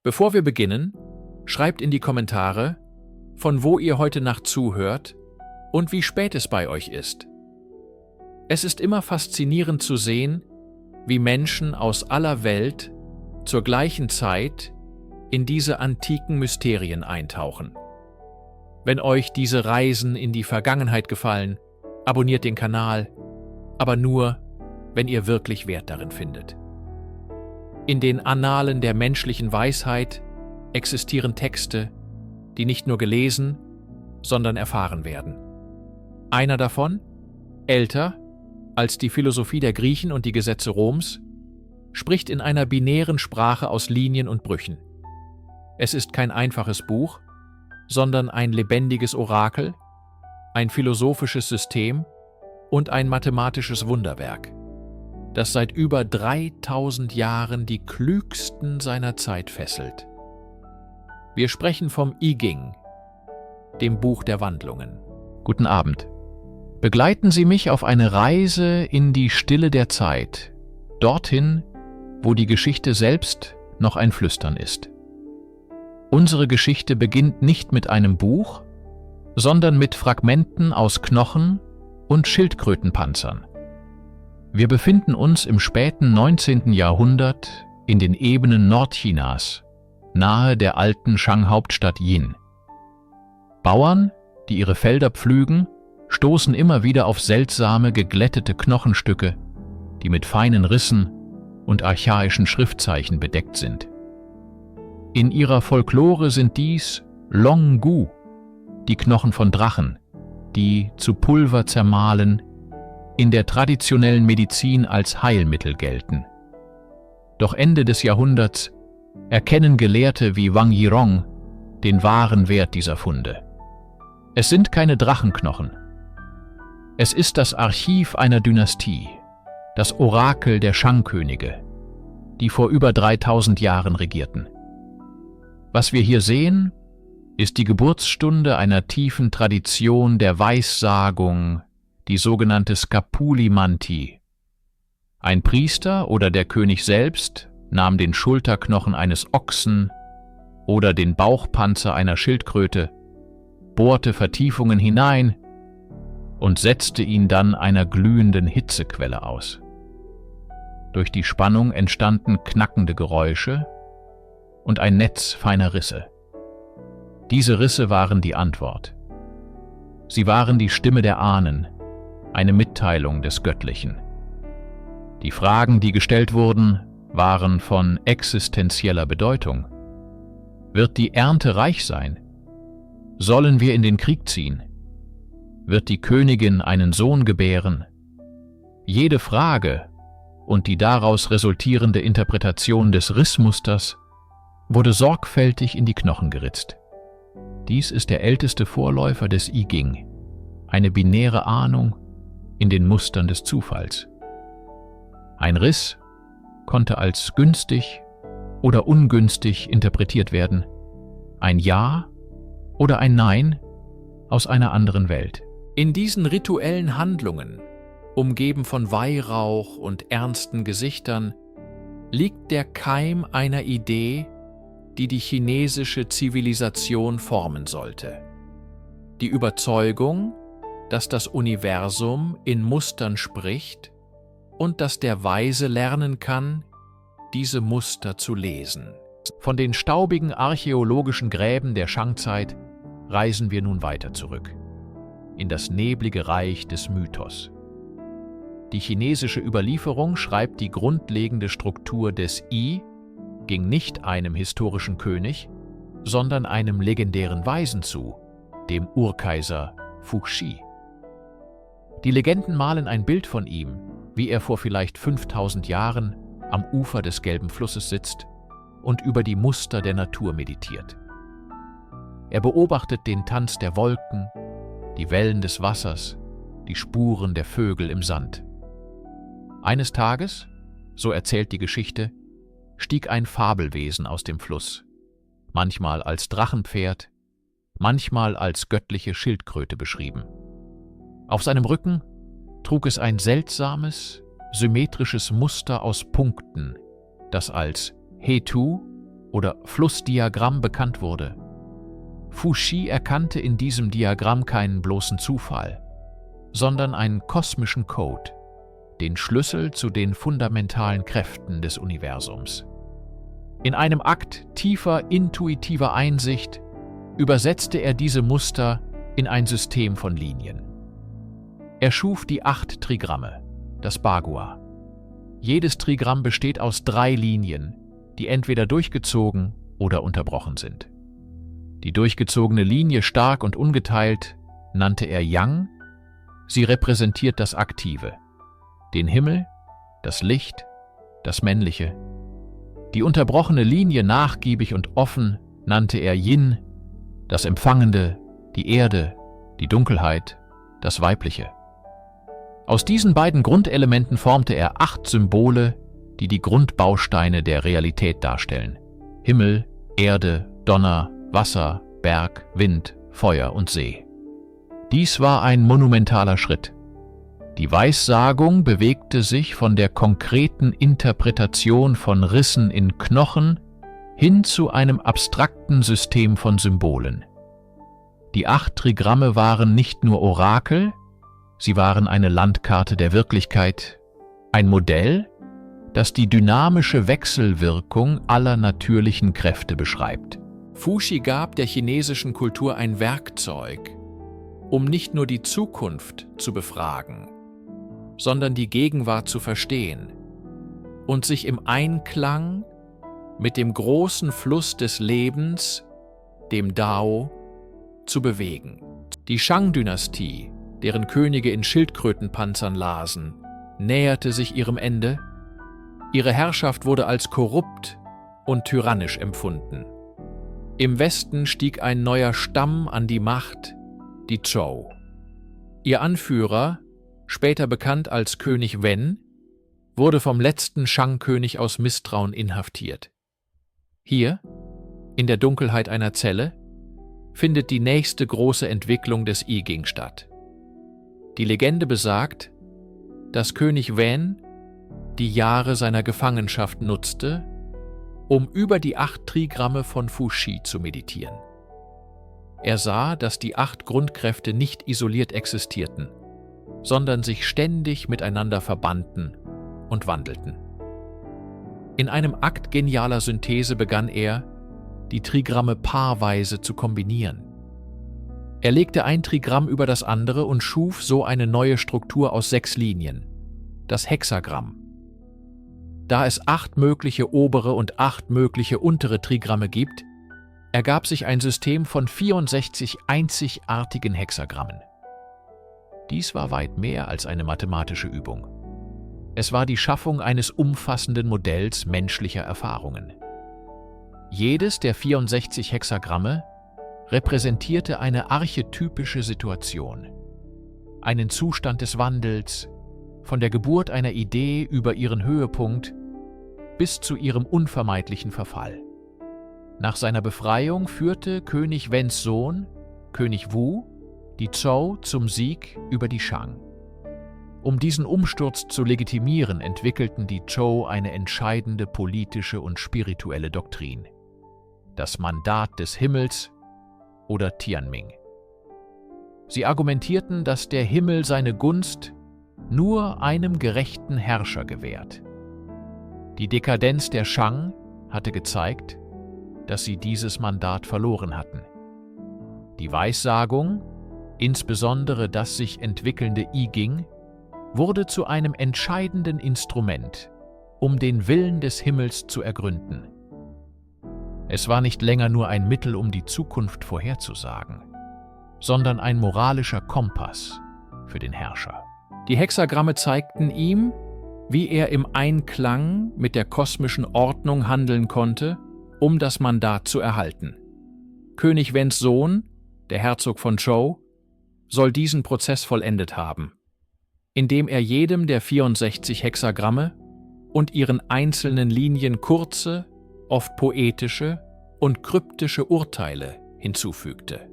Bevor wir beginnen, schreibt in die Kommentare, von wo ihr heute Nacht zuhört und wie spät es bei euch ist. Es ist immer faszinierend zu sehen, wie Menschen aus aller Welt zur gleichen Zeit in diese antiken Mysterien eintauchen. Wenn euch diese Reisen in die Vergangenheit gefallen, abonniert den Kanal, aber nur, wenn ihr wirklich Wert darin findet. In den Annalen der menschlichen Weisheit existieren Texte, die nicht nur gelesen, sondern erfahren werden. Einer davon, älter als die Philosophie der Griechen und die Gesetze Roms, spricht in einer binären Sprache aus Linien und Brüchen. Es ist kein einfaches Buch, sondern ein lebendiges Orakel, ein philosophisches System und ein mathematisches Wunderwerk, das seit über 3000 Jahren die Klügsten seiner Zeit fesselt. Wir sprechen vom I Ching, dem Buch der Wandlungen. Guten Abend. Begleiten Sie mich auf eine Reise in die Stille der Zeit, dorthin, wo die Geschichte selbst noch ein Flüstern ist. Unsere Geschichte beginnt nicht mit einem Buch, sondern mit Fragmenten aus Knochen und Schildkrötenpanzern. Wir befinden uns im späten 19. Jahrhundert in den Ebenen Nordchinas, nahe der alten Shang-Hauptstadt Yin. Bauern, die ihre Felder pflügen, stoßen immer wieder auf seltsame, geglättete Knochenstücke, die mit feinen Rissen und archaischen Schriftzeichen bedeckt sind. In ihrer Folklore sind dies Long Gu, die Knochen von Drachen, die zu Pulver zermahlen, in der traditionellen Medizin als Heilmittel gelten. Doch Ende des Jahrhunderts erkennen Gelehrte wie Wang Yirong den wahren Wert dieser Funde. Es sind keine Drachenknochen. Es ist das Archiv einer Dynastie, das Orakel der Shang-Könige, die vor über 3000 Jahren regierten. Was wir hier sehen, ist die Geburtsstunde einer tiefen Tradition der Weissagung, die sogenannte Scapuli-Manti. Ein Priester oder der König selbst nahm den Schulterknochen eines Ochsen oder den Bauchpanzer einer Schildkröte, bohrte Vertiefungen hinein und setzte ihn dann einer glühenden Hitzequelle aus. Durch die Spannung entstanden knackende Geräusche und ein Netz feiner Risse. Diese Risse waren die Antwort. Sie waren die Stimme der Ahnen, eine Mitteilung des Göttlichen. Die Fragen, die gestellt wurden, waren von existenzieller Bedeutung. Wird die Ernte reich sein? Sollen wir in den Krieg ziehen? Wird die Königin einen Sohn gebären? Jede Frage und die daraus resultierende Interpretation des Rissmusters wurde sorgfältig in die Knochen geritzt. Dies ist der älteste Vorläufer des I Ching, eine binäre Ahnung in den Mustern des Zufalls. Ein Riss konnte als günstig oder ungünstig interpretiert werden, ein Ja oder ein Nein aus einer anderen Welt. In diesen rituellen Handlungen, umgeben von Weihrauch und ernsten Gesichtern, liegt der Keim einer Idee, die die chinesische Zivilisation formen sollte. Die Überzeugung, dass das Universum in Mustern spricht und dass der Weise lernen kann, diese Muster zu lesen. Von den staubigen archäologischen Gräben der Shang-Zeit reisen wir nun weiter zurück, in das neblige Reich des Mythos. Die chinesische Überlieferung schreibt die grundlegende Struktur des I ging nicht einem historischen König, sondern einem legendären Weisen zu, dem Urkaiser Fuxi. Die Legenden malen ein Bild von ihm, wie er vor vielleicht 5000 Jahren am Ufer des Gelben Flusses sitzt und über die Muster der Natur meditiert. Er beobachtet den Tanz der Wolken, die Wellen des Wassers, die Spuren der Vögel im Sand. Eines Tages, so erzählt die Geschichte, stieg ein Fabelwesen aus dem Fluss, manchmal als Drachenpferd, manchmal als göttliche Schildkröte beschrieben. Auf seinem Rücken trug es ein seltsames, symmetrisches Muster aus Punkten, das als He Tu oder Flussdiagramm bekannt wurde. Fu-Shi erkannte in diesem Diagramm keinen bloßen Zufall, sondern einen kosmischen Code, den Schlüssel zu den fundamentalen Kräften des Universums. In einem Akt tiefer intuitiver Einsicht übersetzte er diese Muster in ein System von Linien. Er schuf die 8 Trigramme, das Bagua. Jedes Trigramm besteht aus 3 Linien, die entweder durchgezogen oder unterbrochen sind. Die durchgezogene Linie, stark und ungeteilt, nannte er Yang. Sie repräsentiert das Aktive, den Himmel, das Licht, das Männliche. Die unterbrochene Linie, nachgiebig und offen, nannte er Yin, das Empfangende, die Erde, die Dunkelheit, das Weibliche. Aus diesen beiden Grundelementen formte er 8 Symbole, die die Grundbausteine der Realität darstellen: Himmel, Erde, Donner, Wasser, Berg, Wind, Feuer und See. Dies war ein monumentaler Schritt. Die Weissagung bewegte sich von der konkreten Interpretation von Rissen in Knochen hin zu einem abstrakten System von Symbolen. Die 8 Trigramme waren nicht nur Orakel, sie waren eine Landkarte der Wirklichkeit, ein Modell, das die dynamische Wechselwirkung aller natürlichen Kräfte beschreibt. Fu-Shi gab der chinesischen Kultur ein Werkzeug, um nicht nur die Zukunft zu befragen, sondern die Gegenwart zu verstehen und sich im Einklang mit dem großen Fluss des Lebens, dem Dao, zu bewegen. Die Shang-Dynastie, deren Könige in Schildkrötenpanzern lasen, näherte sich ihrem Ende. Ihre Herrschaft wurde als korrupt und tyrannisch empfunden. Im Westen stieg ein neuer Stamm an die Macht, die Zhou. Ihr Anführer, später bekannt als König Wen, wurde vom letzten Shang-König aus Misstrauen inhaftiert. Hier, in der Dunkelheit einer Zelle, findet die nächste große Entwicklung des I Ching statt. Die Legende besagt, dass König Wen die Jahre seiner Gefangenschaft nutzte, um über die 8 Trigramme von Fu-Shi zu meditieren. Er sah, dass die 8 Grundkräfte nicht isoliert existierten, sondern sich ständig miteinander verbanden und wandelten. In einem Akt genialer Synthese begann er, die Trigramme paarweise zu kombinieren. Er legte ein Trigramm über das andere und schuf so eine neue Struktur aus 6 Linien, das Hexagramm. Da es 8 mögliche obere und 8 mögliche untere Trigramme gibt, ergab sich ein System von 64 einzigartigen Hexagrammen. Dies war weit mehr als eine mathematische Übung. Es war die Schaffung eines umfassenden Modells menschlicher Erfahrungen. Jedes der 64 Hexagramme repräsentierte eine archetypische Situation, einen Zustand des Wandels, von der Geburt einer Idee über ihren Höhepunkt bis zu ihrem unvermeidlichen Verfall. Nach seiner Befreiung führte König Wens Sohn, König Wu, die Zhou zum Sieg über die Shang. Um diesen Umsturz zu legitimieren, entwickelten die Zhou eine entscheidende politische und spirituelle Doktrin: das Mandat des Himmels oder Tianming. Sie argumentierten, dass der Himmel seine Gunst nur einem gerechten Herrscher gewährt. Die Dekadenz der Shang hatte gezeigt, dass sie dieses Mandat verloren hatten. Die Weissagung, insbesondere das sich entwickelnde I Ching, wurde zu einem entscheidenden Instrument, um den Willen des Himmels zu ergründen. Es war nicht länger nur ein Mittel, um die Zukunft vorherzusagen, sondern ein moralischer Kompass für den Herrscher. Die Hexagramme zeigten ihm, wie er im Einklang mit der kosmischen Ordnung handeln konnte, um das Mandat zu erhalten. König Wens Sohn, der Herzog von Zhou, soll diesen Prozess vollendet haben, indem er jedem der 64 Hexagramme und ihren einzelnen Linien kurze, oft poetische und kryptische Urteile hinzufügte.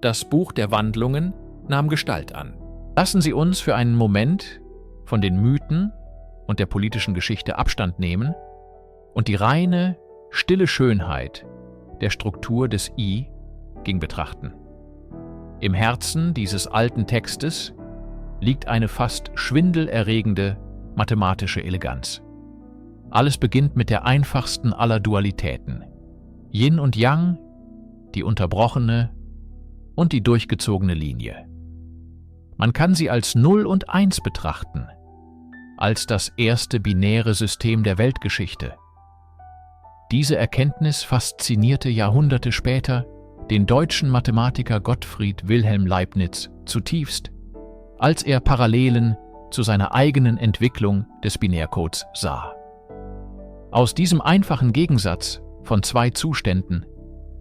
Das Buch der Wandlungen nahm Gestalt an. Lassen Sie uns für einen Moment von den Mythen und der politischen Geschichte Abstand nehmen und die reine, stille Schönheit der Struktur des I Ging betrachten. Im Herzen dieses alten Textes liegt eine fast schwindelerregende mathematische Eleganz. Alles beginnt mit der einfachsten aller Dualitäten. Yin und Yang, die unterbrochene und die durchgezogene Linie. Man kann sie als 0 und 1 betrachten, als das erste binäre System der Weltgeschichte. Diese Erkenntnis faszinierte Jahrhunderte später den deutschen Mathematiker Gottfried Wilhelm Leibniz zutiefst, als er Parallelen zu seiner eigenen Entwicklung des Binärcodes sah. Aus diesem einfachen Gegensatz von zwei Zuständen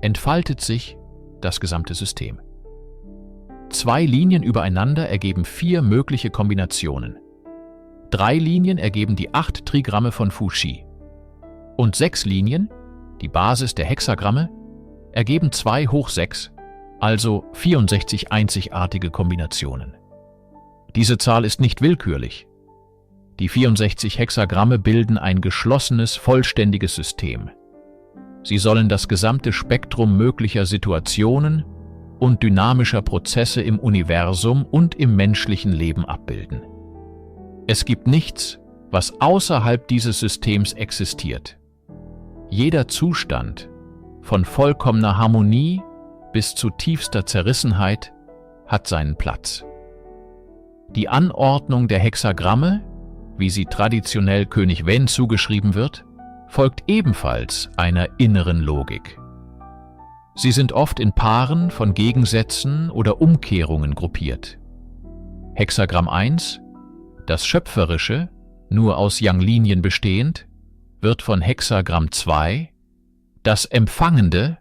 entfaltet sich das gesamte System. 2 Linien übereinander ergeben 4 mögliche Kombinationen. 3 Linien ergeben die 8 Trigramme von Fuxi. Und 6 Linien, die Basis der Hexagramme, ergeben 2 hoch 6, also 64 einzigartige Kombinationen. Diese Zahl ist nicht willkürlich. Die 64 Hexagramme bilden ein geschlossenes, vollständiges System. Sie sollen das gesamte Spektrum möglicher Situationen und dynamischer Prozesse im Universum und im menschlichen Leben abbilden. Es gibt nichts, was außerhalb dieses Systems existiert. Jeder Zustand, von vollkommener Harmonie bis zu tiefster Zerrissenheit, hat seinen Platz. Die Anordnung der Hexagramme, wie sie traditionell König Wen zugeschrieben wird, folgt ebenfalls einer inneren Logik. Sie sind oft in Paaren von Gegensätzen oder Umkehrungen gruppiert. Hexagramm 1, das Schöpferische, nur aus Yang-Linien bestehend, wird von Hexagramm 2, das Empfangende,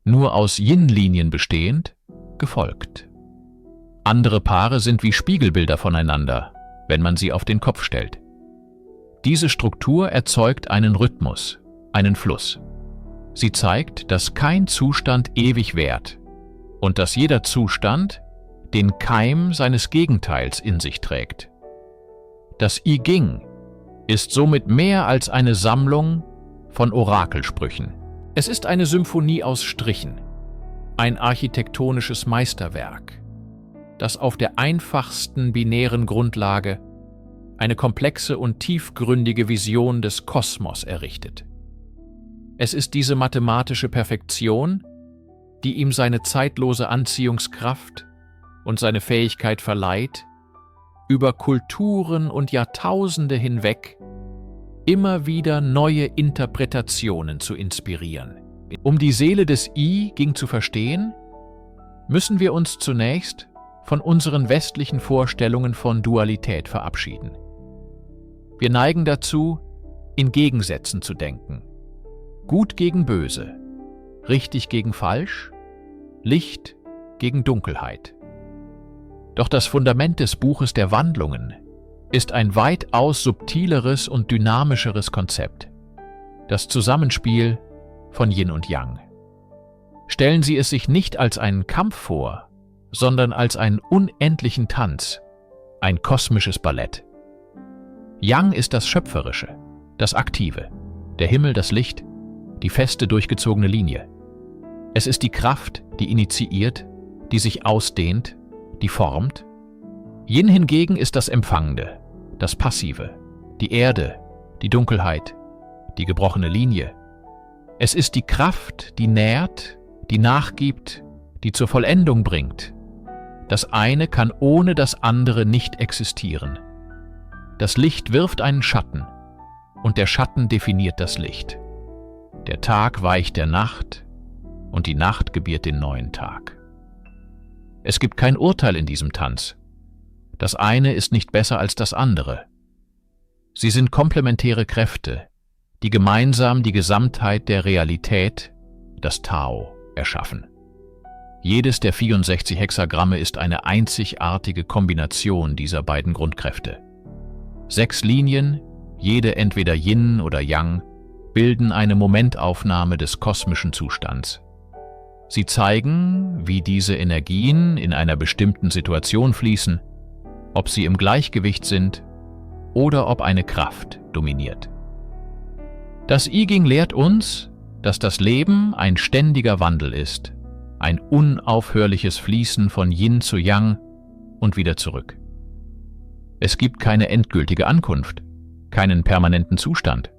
nur aus Yin-Linien bestehend, gefolgt. Andere Paare sind wie Spiegelbilder voneinander, wenn man sie auf den Kopf stellt. Diese Struktur erzeugt einen Rhythmus, einen Fluss. Sie zeigt, dass kein Zustand ewig währt und dass jeder Zustand den Keim seines Gegenteils in sich trägt. Das I Ging ist somit mehr als eine Sammlung von Orakelsprüchen. Es ist eine Symphonie aus Strichen, ein architektonisches Meisterwerk, das auf der einfachsten binären Grundlage eine komplexe und tiefgründige Vision des Kosmos errichtet. Es ist diese mathematische Perfektion, die ihm seine zeitlose Anziehungskraft und seine Fähigkeit verleiht, über Kulturen und Jahrtausende hinweg immer wieder neue Interpretationen zu inspirieren. Um die Seele des I Ging zu verstehen, müssen wir uns zunächst von unseren westlichen Vorstellungen von Dualität verabschieden. Wir neigen dazu, in Gegensätzen zu denken. Gut gegen Böse, richtig gegen falsch, Licht gegen Dunkelheit. Doch das Fundament des Buches der Wandlungen ist ein weitaus subtileres und dynamischeres Konzept, das Zusammenspiel von Yin und Yang. Stellen Sie es sich nicht als einen Kampf vor, sondern als einen unendlichen Tanz, ein kosmisches Ballett. Yang ist das Schöpferische, das Aktive, der Himmel, das Licht, die feste, durchgezogene Linie. Es ist die Kraft, die initiiert, die sich ausdehnt, die formt. Yin hingegen ist das Empfangende, das Passive, die Erde, die Dunkelheit, die gebrochene Linie. Es ist die Kraft, die nährt, die nachgibt, die zur Vollendung bringt. Das eine kann ohne das andere nicht existieren. Das Licht wirft einen Schatten und der Schatten definiert das Licht. Der Tag weicht der Nacht und die Nacht gebiert den neuen Tag. Es gibt kein Urteil in diesem Tanz. Das eine ist nicht besser als das andere. Sie sind komplementäre Kräfte, die gemeinsam die Gesamtheit der Realität, das Tao, erschaffen. Jedes der 64 Hexagramme ist eine einzigartige Kombination dieser beiden Grundkräfte. 6 Linien, jede entweder Yin oder Yang, bilden eine Momentaufnahme des kosmischen Zustands. Sie zeigen, wie diese Energien in einer bestimmten Situation fließen, ob sie im Gleichgewicht sind oder ob eine Kraft dominiert. Das I Ging lehrt uns, dass das Leben ein ständiger Wandel ist, ein unaufhörliches Fließen von Yin zu Yang und wieder zurück. Es gibt keine endgültige Ankunft, keinen permanenten Zustand.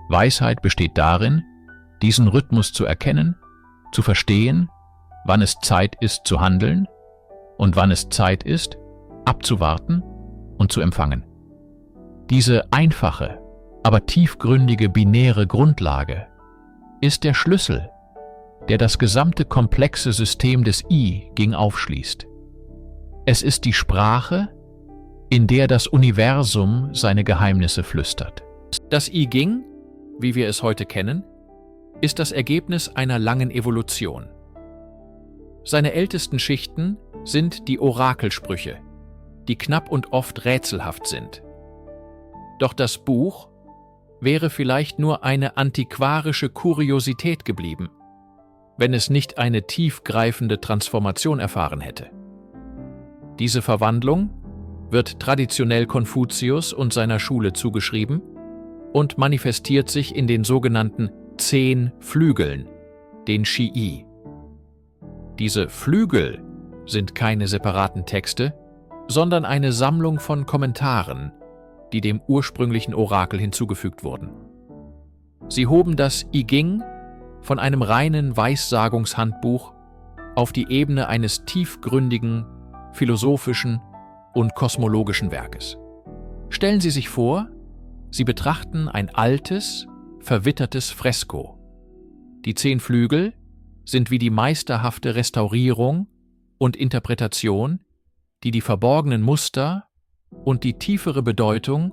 Weisheit besteht darin, diesen Rhythmus zu erkennen, zu verstehen, wann es Zeit ist zu handeln und wann es Zeit ist, abzuwarten und zu empfangen. Diese einfache, aber tiefgründige binäre Grundlage ist der Schlüssel, der das gesamte komplexe System des I Ging aufschließt. Es ist die Sprache, in der das Universum seine Geheimnisse flüstert. Das I Ging, wie wir es heute kennen, ist das Ergebnis einer langen Evolution. Seine ältesten Schichten sind die Orakelsprüche, die knapp und oft rätselhaft sind. Doch das Buch wäre vielleicht nur eine antiquarische Kuriosität geblieben, wenn es nicht eine tiefgreifende Transformation erfahren hätte. Diese Verwandlung wird traditionell Konfuzius und seiner Schule zugeschrieben und manifestiert sich in den sogenannten 10 Flügeln, den Shiyi. Diese Flügel sind keine separaten Texte, sondern eine Sammlung von Kommentaren, die dem ursprünglichen Orakel hinzugefügt wurden. Sie hoben das I Ging von einem reinen Weissagungshandbuch auf die Ebene eines tiefgründigen, philosophischen und kosmologischen Werkes. Stellen Sie sich vor, Sie betrachten ein altes, verwittertes Fresko. Die 10 Flügel sind wie die meisterhafte Restaurierung und Interpretation, die verborgenen Muster und die tiefere Bedeutung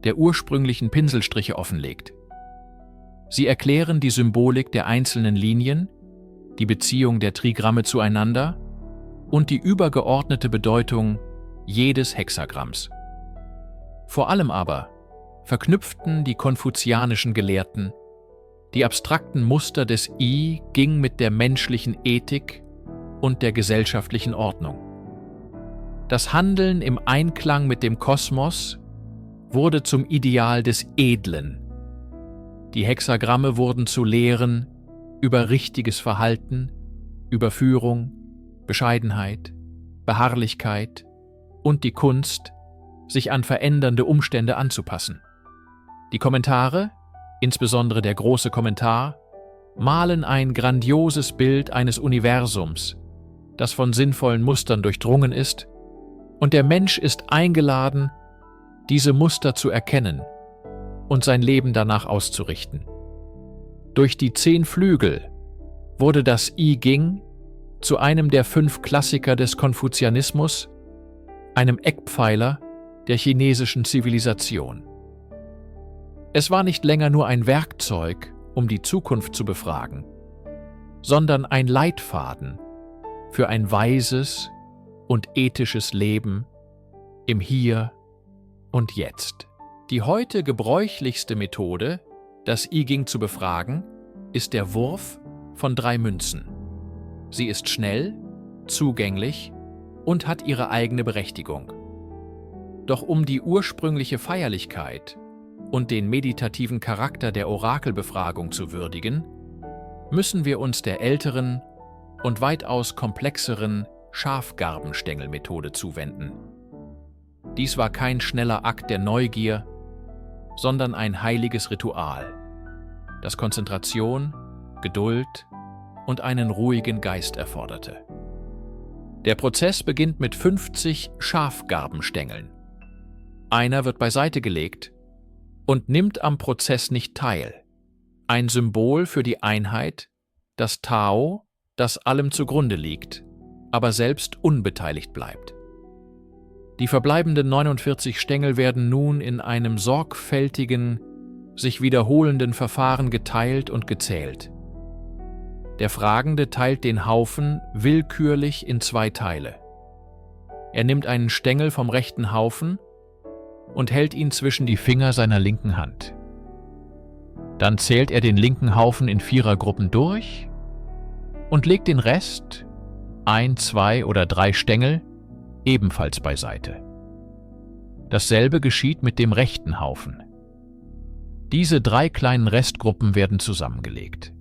der ursprünglichen Pinselstriche offenlegt. Sie erklären die Symbolik der einzelnen Linien, die Beziehung der Trigramme zueinander und die übergeordnete Bedeutung jedes Hexagramms. Vor allem aber verknüpften die konfuzianischen Gelehrten die abstrakten Muster des I Ging mit der menschlichen Ethik und der gesellschaftlichen Ordnung. Das Handeln im Einklang mit dem Kosmos wurde zum Ideal des Edlen. Die Hexagramme wurden zu Lehren über richtiges Verhalten, über Führung, Bescheidenheit, Beharrlichkeit und die Kunst, sich an verändernde Umstände anzupassen. Die Kommentare, insbesondere der große Kommentar, malen ein grandioses Bild eines Universums, das von sinnvollen Mustern durchdrungen ist, und der Mensch ist eingeladen, diese Muster zu erkennen und sein Leben danach auszurichten. Durch die 10 Flügel wurde das I Ging zu einem der 5 Klassiker des Konfuzianismus, einem Eckpfeiler der chinesischen Zivilisation. Es war nicht länger nur ein Werkzeug, um die Zukunft zu befragen, sondern ein Leitfaden für ein weises und ethisches Leben im Hier und Jetzt. Die heute gebräuchlichste Methode, das I Ging zu befragen, ist der Wurf von 3 Münzen. Sie ist schnell, zugänglich und hat ihre eigene Berechtigung. Doch um die ursprüngliche Feierlichkeit und den meditativen Charakter der Orakelbefragung zu würdigen, müssen wir uns der älteren und weitaus komplexeren Schafgarbenstängelmethode zuwenden. Dies war kein schneller Akt der Neugier, sondern ein heiliges Ritual, das Konzentration, Geduld und einen ruhigen Geist erforderte. Der Prozess beginnt mit 50 Schafgarbenstängeln. Einer wird beiseite gelegt und nimmt am Prozess nicht teil. Ein Symbol für die Einheit, das Tao, das allem zugrunde liegt, aber selbst unbeteiligt bleibt. Die verbleibenden 49 Stängel werden nun in einem sorgfältigen, sich wiederholenden Verfahren geteilt und gezählt. Der Fragende teilt den Haufen willkürlich in 2 Teile. Er nimmt einen Stängel vom rechten Haufen und hält ihn zwischen die Finger seiner linken Hand. Dann zählt er den linken Haufen in 4er-Gruppen durch und legt den Rest, 1, 2 oder 3 Stängel, ebenfalls beiseite. Dasselbe geschieht mit dem rechten Haufen. Diese 3 kleinen Restgruppen werden zusammengelegt.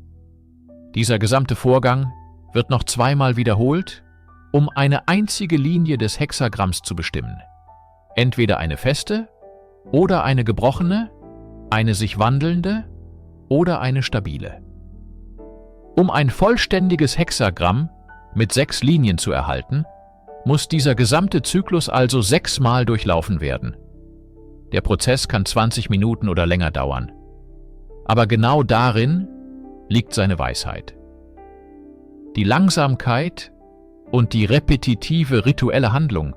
Dieser gesamte Vorgang wird noch zweimal wiederholt, um eine einzige Linie des Hexagramms zu bestimmen. Entweder eine feste oder eine gebrochene, eine sich wandelnde oder eine stabile. Um ein vollständiges Hexagramm mit 6 Linien zu erhalten, muss dieser gesamte Zyklus also 6-mal durchlaufen werden. Der Prozess kann 20 Minuten oder länger dauern. Aber genau darin liegt seine Weisheit. Die Langsamkeit und die repetitive rituelle Handlung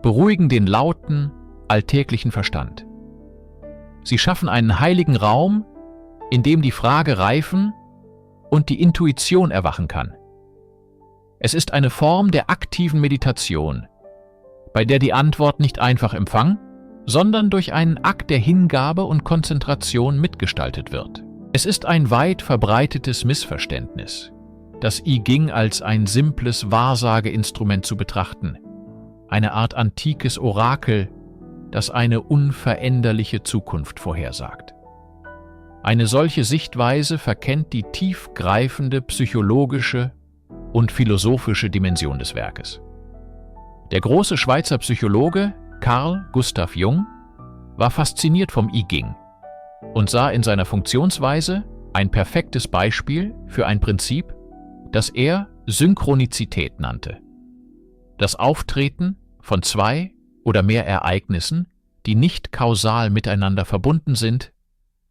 beruhigen den lauten, alltäglichen Verstand. Sie schaffen einen heiligen Raum, in dem die Frage reifen und die Intuition erwachen kann. Es ist eine Form der aktiven Meditation, bei der die Antwort nicht einfach empfangen, sondern durch einen Akt der Hingabe und Konzentration mitgestaltet wird. Es ist ein weit verbreitetes Missverständnis, das I Ching als ein simples Wahrsageinstrument zu betrachten, eine Art antikes Orakel, das eine unveränderliche Zukunft vorhersagt. Eine solche Sichtweise verkennt die tiefgreifende psychologische und philosophische Dimension des Werkes. Der große Schweizer Psychologe Carl Gustav Jung war fasziniert vom I Ching und sah in seiner Funktionsweise ein perfektes Beispiel für ein Prinzip, das er Synchronizität nannte. Das Auftreten von 2 oder mehr Ereignissen, die nicht kausal miteinander verbunden sind,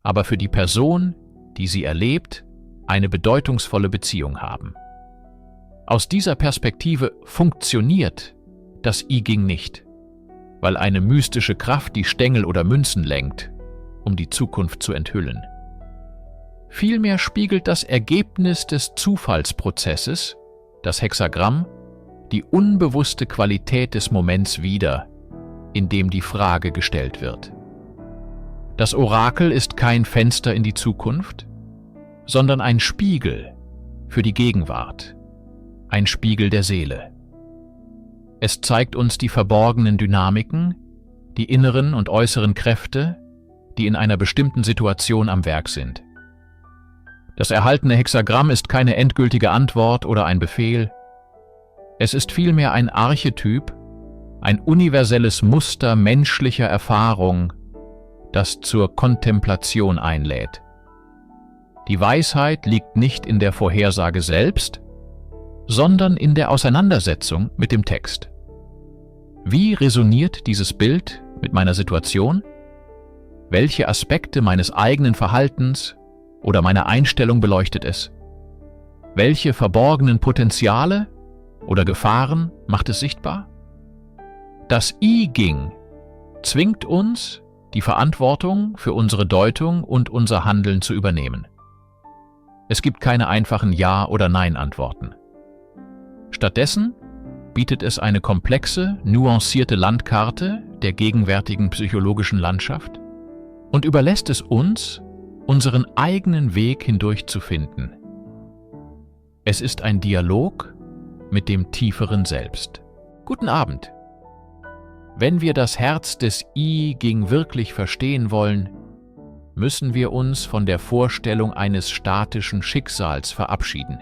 aber für die Person, die sie erlebt, eine bedeutungsvolle Beziehung haben. Aus dieser Perspektive funktioniert das I Ching nicht, weil eine mystische Kraft die Stängel oder Münzen lenkt, um die Zukunft zu enthüllen. Vielmehr spiegelt das Ergebnis des Zufallsprozesses, das Hexagramm, die unbewusste Qualität des Moments wider, in dem die Frage gestellt wird. Das Orakel ist kein Fenster in die Zukunft, sondern ein Spiegel für die Gegenwart, ein Spiegel der Seele. Es zeigt uns die verborgenen Dynamiken, die inneren und äußeren Kräfte, die in einer bestimmten Situation am Werk sind. Das erhaltene Hexagramm ist keine endgültige Antwort oder ein Befehl. Es ist vielmehr ein Archetyp, ein universelles Muster menschlicher Erfahrung, das zur Kontemplation einlädt. Die Weisheit liegt nicht in der Vorhersage selbst, sondern in der Auseinandersetzung mit dem Text. Wie resoniert dieses Bild mit meiner Situation? Welche Aspekte meines eigenen Verhaltens oder meiner Einstellung beleuchtet es? Welche verborgenen Potenziale oder Gefahren macht es sichtbar? Das I Ching zwingt uns, die Verantwortung für unsere Deutung und unser Handeln zu übernehmen. Es gibt keine einfachen Ja- oder Nein-Antworten. Stattdessen bietet es eine komplexe, nuancierte Landkarte der gegenwärtigen psychologischen Landschaft und überlässt es uns, unseren eigenen Weg hindurch zu finden. Es ist ein Dialog mit dem tieferen Selbst. Guten Abend! Wenn wir das Herz des I Ching wirklich verstehen wollen, müssen wir uns von der Vorstellung eines statischen Schicksals verabschieden.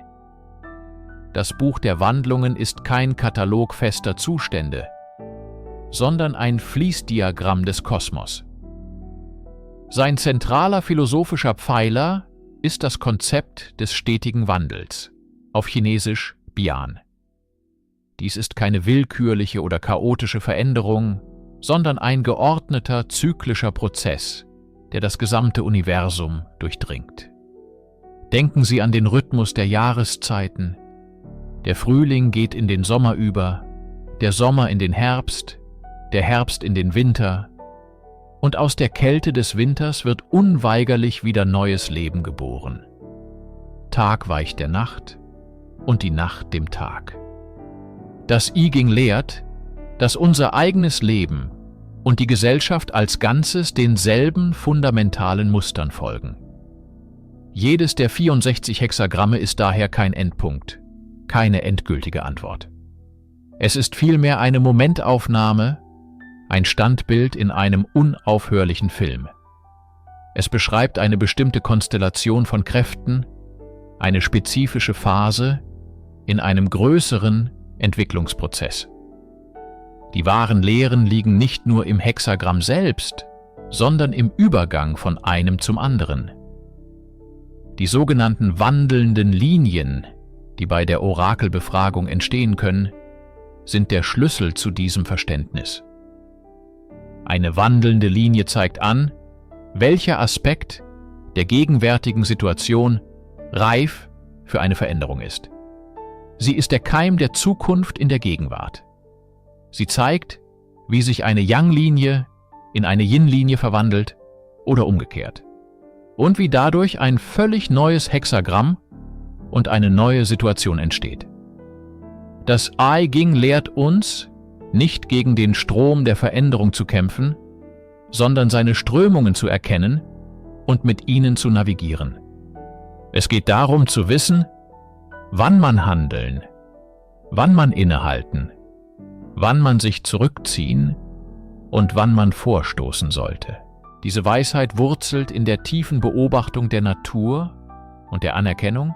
Das Buch der Wandlungen ist kein Katalog fester Zustände, sondern ein Fließdiagramm des Kosmos. Sein zentraler philosophischer Pfeiler ist das Konzept des stetigen Wandels, auf Chinesisch Bian. Dies ist keine willkürliche oder chaotische Veränderung, sondern ein geordneter, zyklischer Prozess, der das gesamte Universum durchdringt. Denken Sie an den Rhythmus der Jahreszeiten. Der Frühling geht in den Sommer über, der Sommer in den Herbst, der Herbst in den Winter, und aus der Kälte des Winters wird unweigerlich wieder neues Leben geboren. Tag weicht der Nacht und die Nacht dem Tag. Das I Ching lehrt, dass unser eigenes Leben und die Gesellschaft als Ganzes denselben fundamentalen Mustern folgen. Jedes der 64 Hexagramme ist daher kein Endpunkt, keine endgültige Antwort. Es ist vielmehr eine Momentaufnahme, ein Standbild in einem unaufhörlichen Film. Es beschreibt eine bestimmte Konstellation von Kräften, eine spezifische Phase in einem größeren Entwicklungsprozess. Die wahren Lehren liegen nicht nur im Hexagramm selbst, sondern im Übergang von einem zum anderen. Die sogenannten wandelnden Linien, die bei der Orakelbefragung entstehen können, sind der Schlüssel zu diesem Verständnis. Eine wandelnde Linie zeigt an, welcher Aspekt der gegenwärtigen Situation reif für eine Veränderung ist. Sie ist der Keim der Zukunft in der Gegenwart. Sie zeigt, wie sich eine Yang-Linie in eine Yin-Linie verwandelt oder umgekehrt. Und wie dadurch ein völlig neues Hexagramm und eine neue Situation entsteht. Das I Ching lehrt uns, nicht gegen den Strom der Veränderung zu kämpfen, sondern seine Strömungen zu erkennen und mit ihnen zu navigieren. Es geht darum zu wissen, wann man handeln, wann man innehalten, wann man sich zurückziehen und wann man vorstoßen sollte. Diese Weisheit wurzelt in der tiefen Beobachtung der Natur und der Anerkennung,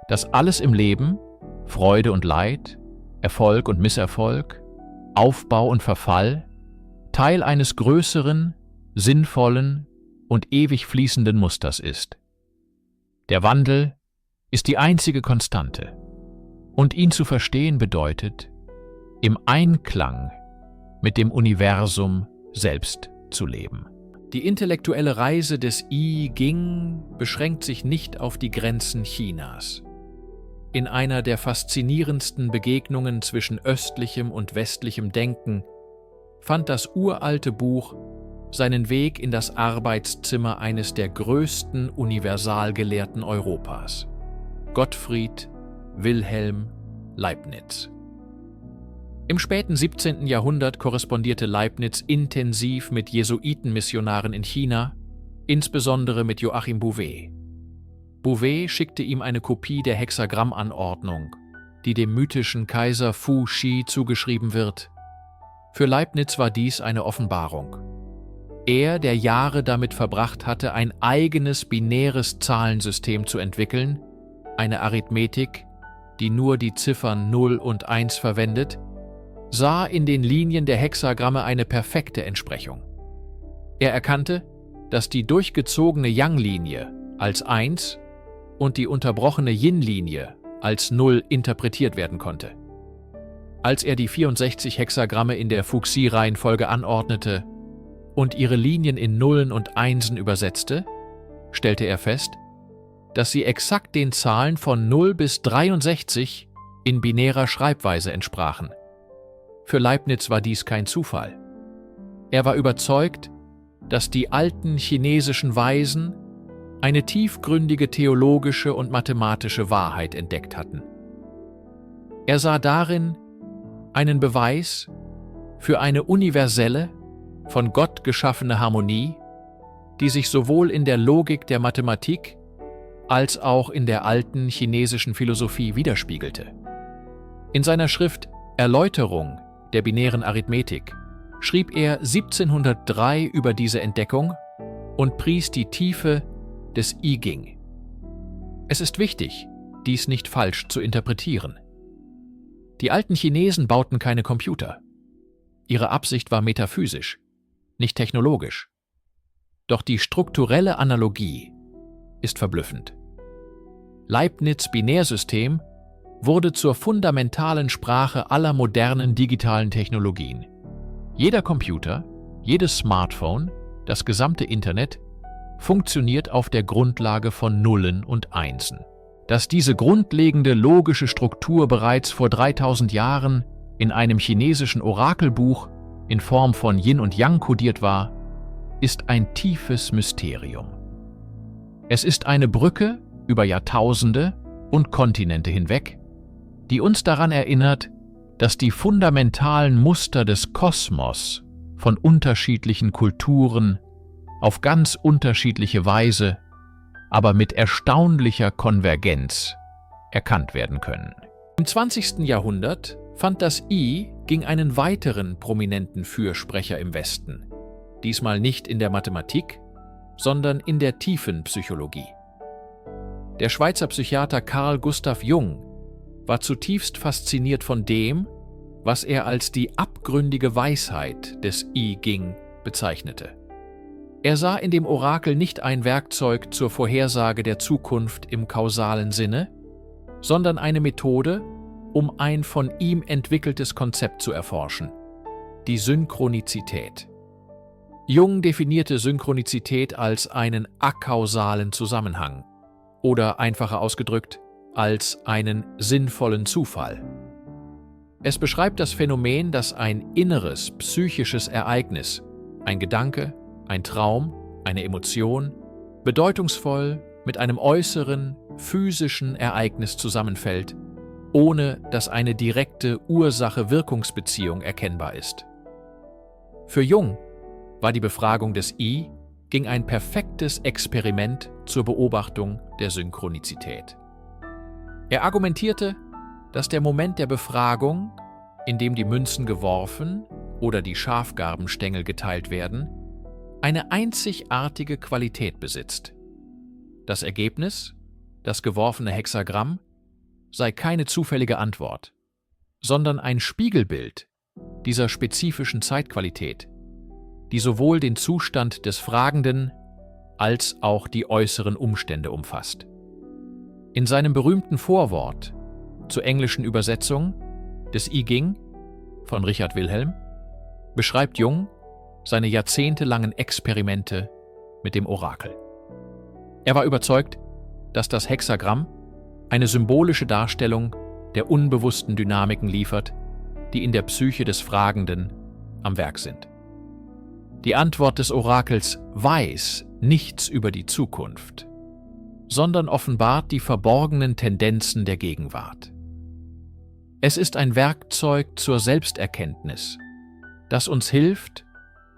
dass alles im Leben, Freude und Leid, Erfolg und Misserfolg, Aufbau und Verfall, Teil eines größeren, sinnvollen und ewig fließenden Musters ist. Der Wandel ist die einzige Konstante, und ihn zu verstehen bedeutet, im Einklang mit dem Universum selbst zu leben. Die intellektuelle Reise des I Ching beschränkt sich nicht auf die Grenzen Chinas. In einer der faszinierendsten Begegnungen zwischen östlichem und westlichem Denken fand das uralte Buch seinen Weg in das Arbeitszimmer eines der größten Universalgelehrten Europas, Gottfried Wilhelm Leibniz. Im späten 17. Jahrhundert korrespondierte Leibniz intensiv mit Jesuitenmissionaren in China, insbesondere mit Joachim Bouvet. Bouvet schickte ihm eine Kopie der Hexagrammanordnung, die dem mythischen Kaiser Fu Xi zugeschrieben wird. Für Leibniz war dies eine Offenbarung. Er, der Jahre damit verbracht hatte, ein eigenes binäres Zahlensystem zu entwickeln, eine Arithmetik, die nur die Ziffern 0 und 1 verwendet, sah in den Linien der Hexagramme eine perfekte Entsprechung. Er erkannte, dass die durchgezogene Yang-Linie als 1 und die unterbrochene Yin-Linie als 0 interpretiert werden konnte. Als er die 64 Hexagramme in der Fuxi-Reihenfolge anordnete und ihre Linien in Nullen und Einsen übersetzte, stellte er fest, dass sie exakt den Zahlen von 0 bis 63 in binärer Schreibweise entsprachen. Für Leibniz war dies kein Zufall. Er war überzeugt, dass die alten chinesischen Weisen eine tiefgründige theologische und mathematische Wahrheit entdeckt hatten. Er sah darin einen Beweis für eine universelle, von Gott geschaffene Harmonie, die sich sowohl in der Logik der Mathematik als auch in der alten chinesischen Philosophie widerspiegelte. In seiner Schrift Erläuterung der binären Arithmetik schrieb er 1703 über diese Entdeckung und pries die Tiefe des I Ching. Es ist wichtig, dies nicht falsch zu interpretieren. Die alten Chinesen bauten keine Computer. Ihre Absicht war metaphysisch, nicht technologisch. Doch die strukturelle Analogie ist verblüffend. Leibniz' Binärsystem wurde zur fundamentalen Sprache aller modernen digitalen Technologien. Jeder Computer, jedes Smartphone, das gesamte Internet funktioniert auf der Grundlage von Nullen und Einsen. Dass diese grundlegende logische Struktur bereits vor 3000 Jahren in einem chinesischen Orakelbuch in Form von Yin und Yang kodiert war, ist ein tiefes Mysterium. Es ist eine Brücke über Jahrtausende und Kontinente hinweg, die uns daran erinnert, dass die fundamentalen Muster des Kosmos von unterschiedlichen Kulturen auf ganz unterschiedliche Weise, aber mit erstaunlicher Konvergenz erkannt werden können. Im 20. Jahrhundert fand das I Ching einen weiteren prominenten Fürsprecher im Westen, diesmal nicht in der Mathematik, sondern in der Tiefenpsychologie. Der Schweizer Psychiater Carl Gustav Jung war zutiefst fasziniert von dem, was er als die abgründige Weisheit des I Ching bezeichnete. Er sah in dem Orakel nicht ein Werkzeug zur Vorhersage der Zukunft im kausalen Sinne, sondern eine Methode, um ein von ihm entwickeltes Konzept zu erforschen: die Synchronizität. Jung definierte Synchronizität als einen akausalen Zusammenhang oder einfacher ausgedrückt als einen sinnvollen Zufall. Es beschreibt das Phänomen, dass ein inneres psychisches Ereignis, ein Gedanke, ein Traum, eine Emotion, bedeutungsvoll mit einem äußeren, physischen Ereignis zusammenfällt, ohne dass eine direkte Ursache-Wirkungsbeziehung erkennbar ist. Für Jung war die Befragung des I Ching ein perfektes Experiment zur Beobachtung der Synchronizität. Er argumentierte, dass der Moment der Befragung, in dem die Münzen geworfen oder die Schafgarbenstängel geteilt werden, eine einzigartige Qualität besitzt. Das Ergebnis, das geworfene Hexagramm, sei keine zufällige Antwort, sondern ein Spiegelbild dieser spezifischen Zeitqualität, die sowohl den Zustand des Fragenden als auch die äußeren Umstände umfasst. In seinem berühmten Vorwort zur englischen Übersetzung des I Ching von Richard Wilhelm beschreibt Jung seine jahrzehntelangen Experimente mit dem Orakel. Er war überzeugt, dass das Hexagramm eine symbolische Darstellung der unbewussten Dynamiken liefert, die in der Psyche des Fragenden am Werk sind. Die Antwort des Orakels weiß nichts über die Zukunft, sondern offenbart die verborgenen Tendenzen der Gegenwart. Es ist ein Werkzeug zur Selbsterkenntnis, das uns hilft,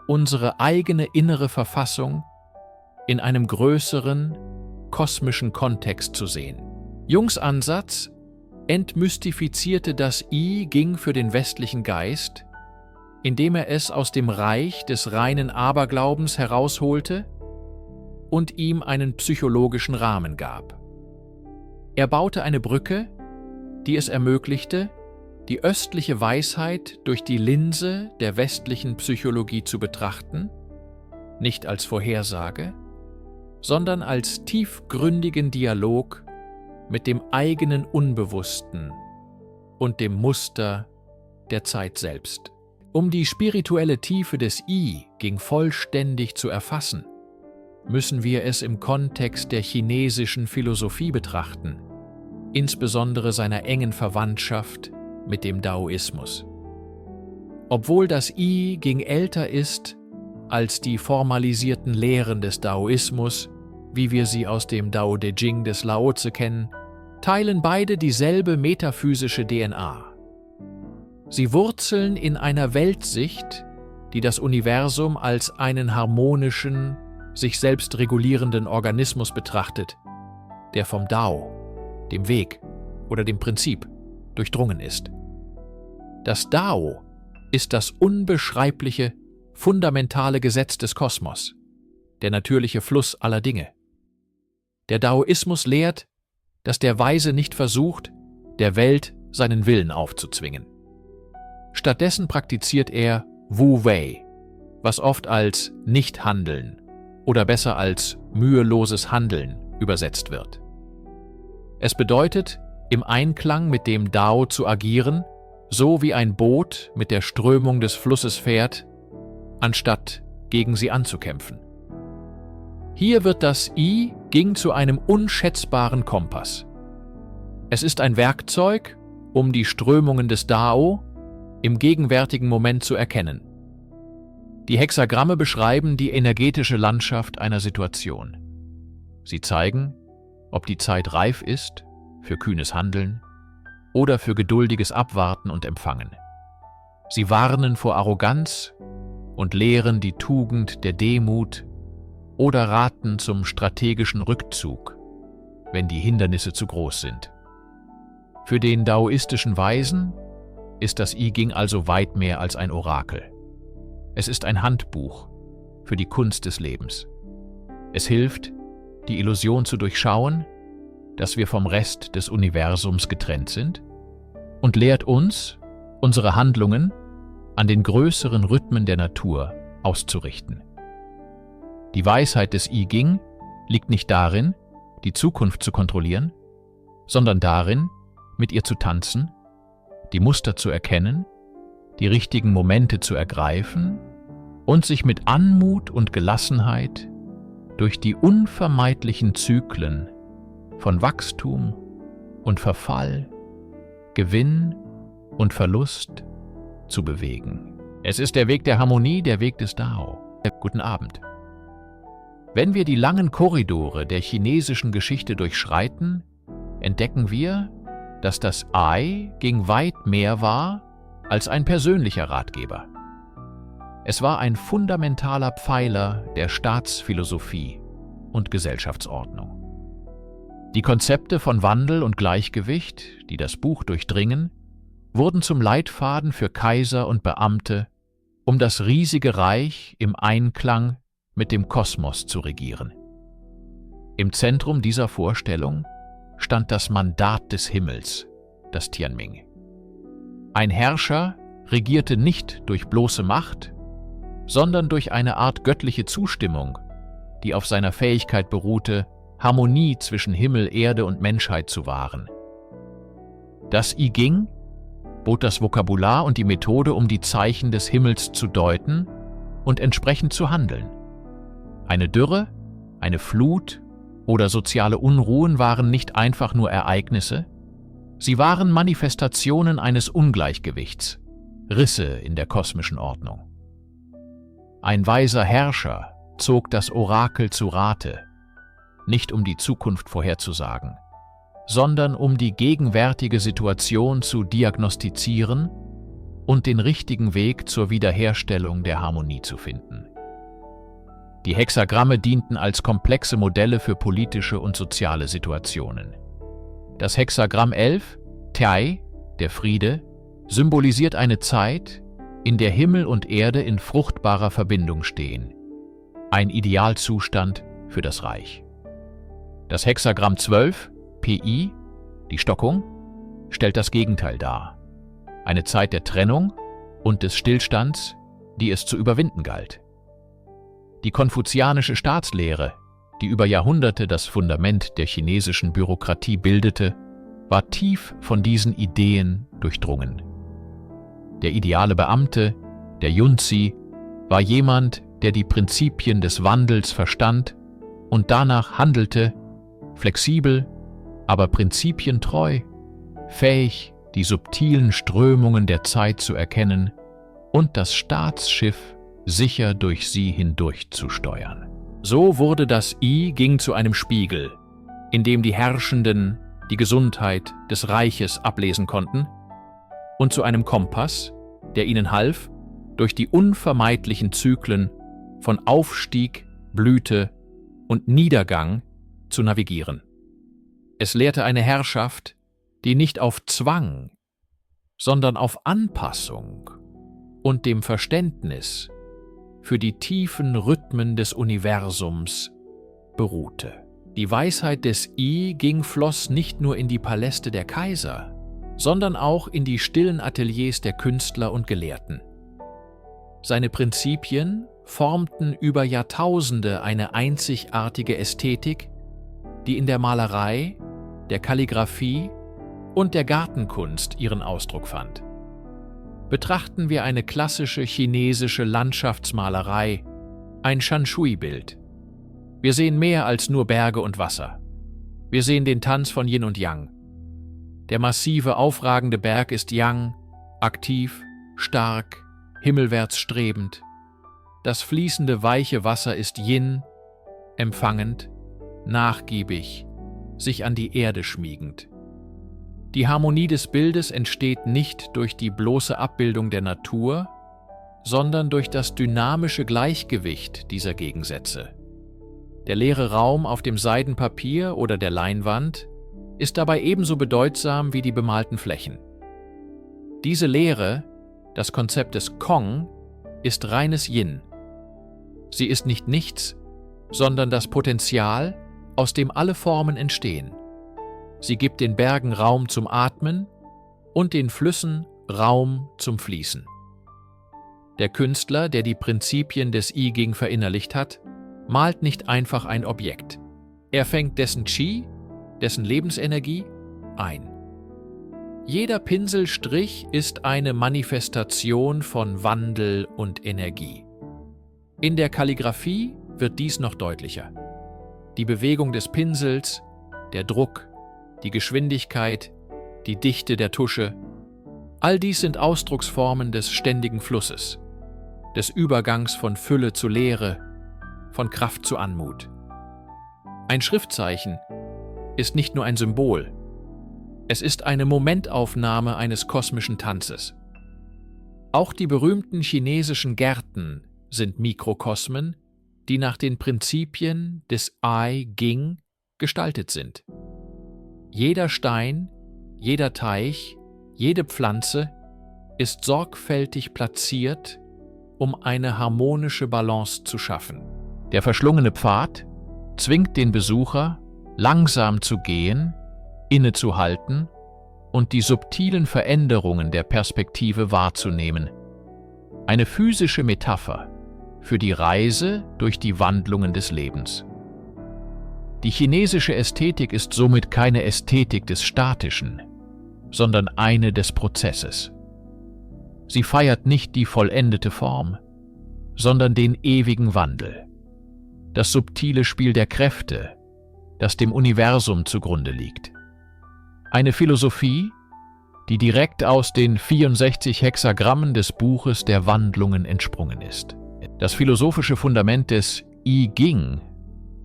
unsere eigene innere Verfassung in einem größeren, kosmischen Kontext zu sehen. Jungs Ansatz entmystifizierte das I Ching für den westlichen Geist, indem er es aus dem Reich des reinen Aberglaubens herausholte und ihm einen psychologischen Rahmen gab. Er baute eine Brücke, die es ermöglichte, die östliche Weisheit durch die Linse der westlichen Psychologie zu betrachten, nicht als Vorhersage, sondern als tiefgründigen Dialog mit dem eigenen Unbewussten und dem Muster der Zeit selbst. Um die spirituelle Tiefe des I Ching vollständig zu erfassen, müssen wir es im Kontext der chinesischen Philosophie betrachten, insbesondere seiner engen Verwandtschaft mit dem Daoismus. Obwohl das I Ching älter ist als die formalisierten Lehren des Daoismus, wie wir sie aus dem Dao De Jing des Lao Tse kennen, teilen beide dieselbe metaphysische DNA. Sie wurzeln in einer Weltsicht, die das Universum als einen harmonischen, sich selbst regulierenden Organismus betrachtet, der vom Dao, dem Weg oder dem Prinzip durchdrungen ist. Das Dao ist das unbeschreibliche, fundamentale Gesetz des Kosmos, der natürliche Fluss aller Dinge. Der Daoismus lehrt, dass der Weise nicht versucht, der Welt seinen Willen aufzuzwingen. Stattdessen praktiziert er Wu Wei, was oft als Nichthandeln oder besser als müheloses Handeln übersetzt wird. Es bedeutet, im Einklang mit dem Dao zu agieren, so wie ein Boot mit der Strömung des Flusses fährt, anstatt gegen sie anzukämpfen. Hier wird das I Ching zu einem unschätzbaren Kompass. Es ist ein Werkzeug, um die Strömungen des Dao im gegenwärtigen Moment zu erkennen. Die Hexagramme beschreiben die energetische Landschaft einer Situation. Sie zeigen, ob die Zeit reif ist für kühnes Handeln oder für geduldiges Abwarten und Empfangen. Sie warnen vor Arroganz und lehren die Tugend der Demut oder raten zum strategischen Rückzug, wenn die Hindernisse zu groß sind. Für den daoistischen Weisen ist das I Ching also weit mehr als ein Orakel. Es ist ein Handbuch für die Kunst des Lebens. Es hilft, die Illusion zu durchschauen, dass wir vom Rest des Universums getrennt sind und lehrt uns, unsere Handlungen an den größeren Rhythmen der Natur auszurichten. Die Weisheit des I Ching liegt nicht darin, die Zukunft zu kontrollieren, sondern darin, mit ihr zu tanzen, die Muster zu erkennen, die richtigen Momente zu ergreifen und sich mit Anmut und Gelassenheit durch die unvermeidlichen Zyklen von Wachstum und Verfall, Gewinn und Verlust zu bewegen. Es ist der Weg der Harmonie, der Weg des Dao. Guten Abend. Wenn wir die langen Korridore der chinesischen Geschichte durchschreiten, entdecken wir, dass das I Ching weit mehr war als ein persönlicher Ratgeber. Es war ein fundamentaler Pfeiler der Staatsphilosophie und Gesellschaftsordnung. Die Konzepte von Wandel und Gleichgewicht, die das Buch durchdringen, wurden zum Leitfaden für Kaiser und Beamte, um das riesige Reich im Einklang mit dem Kosmos zu regieren. Im Zentrum dieser Vorstellung stand das Mandat des Himmels, das Tianming. Ein Herrscher regierte nicht durch bloße Macht, sondern durch eine Art göttliche Zustimmung, die auf seiner Fähigkeit beruhte, Harmonie zwischen Himmel, Erde und Menschheit zu wahren. Das I Ching bot das Vokabular und die Methode, um die Zeichen des Himmels zu deuten und entsprechend zu handeln. Eine Dürre, eine Flut oder soziale Unruhen waren nicht einfach nur Ereignisse, sie waren Manifestationen eines Ungleichgewichts, Risse in der kosmischen Ordnung. Ein weiser Herrscher zog das Orakel zu Rate, nicht um die Zukunft vorherzusagen, sondern um die gegenwärtige Situation zu diagnostizieren und den richtigen Weg zur Wiederherstellung der Harmonie zu finden. Die Hexagramme dienten als komplexe Modelle für politische und soziale Situationen. Das Hexagramm 11, Tai, der Friede, symbolisiert eine Zeit, in der Himmel und Erde in fruchtbarer Verbindung stehen. Ein Idealzustand für das Reich. Das Hexagramm 12, Pi, die Stockung, stellt das Gegenteil dar. Eine Zeit der Trennung und des Stillstands, die es zu überwinden galt. Die konfuzianische Staatslehre, die über Jahrhunderte das Fundament der chinesischen Bürokratie bildete, war tief von diesen Ideen durchdrungen. Der ideale Beamte, der Yunzi, war jemand, der die Prinzipien des Wandels verstand und danach handelte, flexibel, aber prinzipientreu, fähig, die subtilen Strömungen der Zeit zu erkennen und das Staatsschiff sicher durch sie hindurch zu steuern. So wurde das I Ching zu einem Spiegel, in dem die Herrschenden die Gesundheit des Reiches ablesen konnten, und zu einem Kompass, der ihnen half, durch die unvermeidlichen Zyklen von Aufstieg, Blüte und Niedergang zu navigieren. Es lehrte eine Herrschaft, die nicht auf Zwang, sondern auf Anpassung und dem Verständnis für die tiefen Rhythmen des Universums beruhte. Die Weisheit des I Ching floss nicht nur in die Paläste der Kaiser, sondern auch in die stillen Ateliers der Künstler und Gelehrten. Seine Prinzipien formten über Jahrtausende eine einzigartige Ästhetik, die in der Malerei, der Kalligraphie und der Gartenkunst ihren Ausdruck fand. Betrachten wir eine klassische chinesische Landschaftsmalerei, ein Shanshui-Bild. Wir sehen mehr als nur Berge und Wasser. Wir sehen den Tanz von Yin und Yang. Der massive, aufragende Berg ist Yang, aktiv, stark, himmelwärts strebend. Das fließende, weiche Wasser ist Yin, empfangend, nachgiebig, sich an die Erde schmiegend. Die Harmonie des Bildes entsteht nicht durch die bloße Abbildung der Natur, sondern durch das dynamische Gleichgewicht dieser Gegensätze. Der leere Raum auf dem Seidenpapier oder der Leinwand ist dabei ebenso bedeutsam wie die bemalten Flächen. Diese Leere, das Konzept des Kong, ist reines Yin. Sie ist nicht nichts, sondern das Potenzial, aus dem alle Formen entstehen. Sie gibt den Bergen Raum zum Atmen und den Flüssen Raum zum Fließen. Der Künstler, der die Prinzipien des I Ching verinnerlicht hat, malt nicht einfach ein Objekt. Er fängt dessen Qi, dessen Lebensenergie, ein. Jeder Pinselstrich ist eine Manifestation von Wandel und Energie. In der Kalligraphie wird dies noch deutlicher. Die Bewegung des Pinsels, der Druck, die Geschwindigkeit, die Dichte der Tusche, all dies sind Ausdrucksformen des ständigen Flusses, des Übergangs von Fülle zu Leere, von Kraft zu Anmut. Ein Schriftzeichen ist nicht nur ein Symbol, es ist eine Momentaufnahme eines kosmischen Tanzes. Auch die berühmten chinesischen Gärten sind Mikrokosmen, die nach den Prinzipien des I Ching gestaltet sind. Jeder Stein, jeder Teich, jede Pflanze ist sorgfältig platziert, um eine harmonische Balance zu schaffen. Der verschlungene Pfad zwingt den Besucher, langsam zu gehen, innezuhalten und die subtilen Veränderungen der Perspektive wahrzunehmen. Eine physische Metapher für die Reise durch die Wandlungen des Lebens. Die chinesische Ästhetik ist somit keine Ästhetik des Statischen, sondern eine des Prozesses. Sie feiert nicht die vollendete Form, sondern den ewigen Wandel, das subtile Spiel der Kräfte, das dem Universum zugrunde liegt. Eine Philosophie, die direkt aus den 64 Hexagrammen des Buches der Wandlungen entsprungen ist. Das philosophische Fundament des I Ching,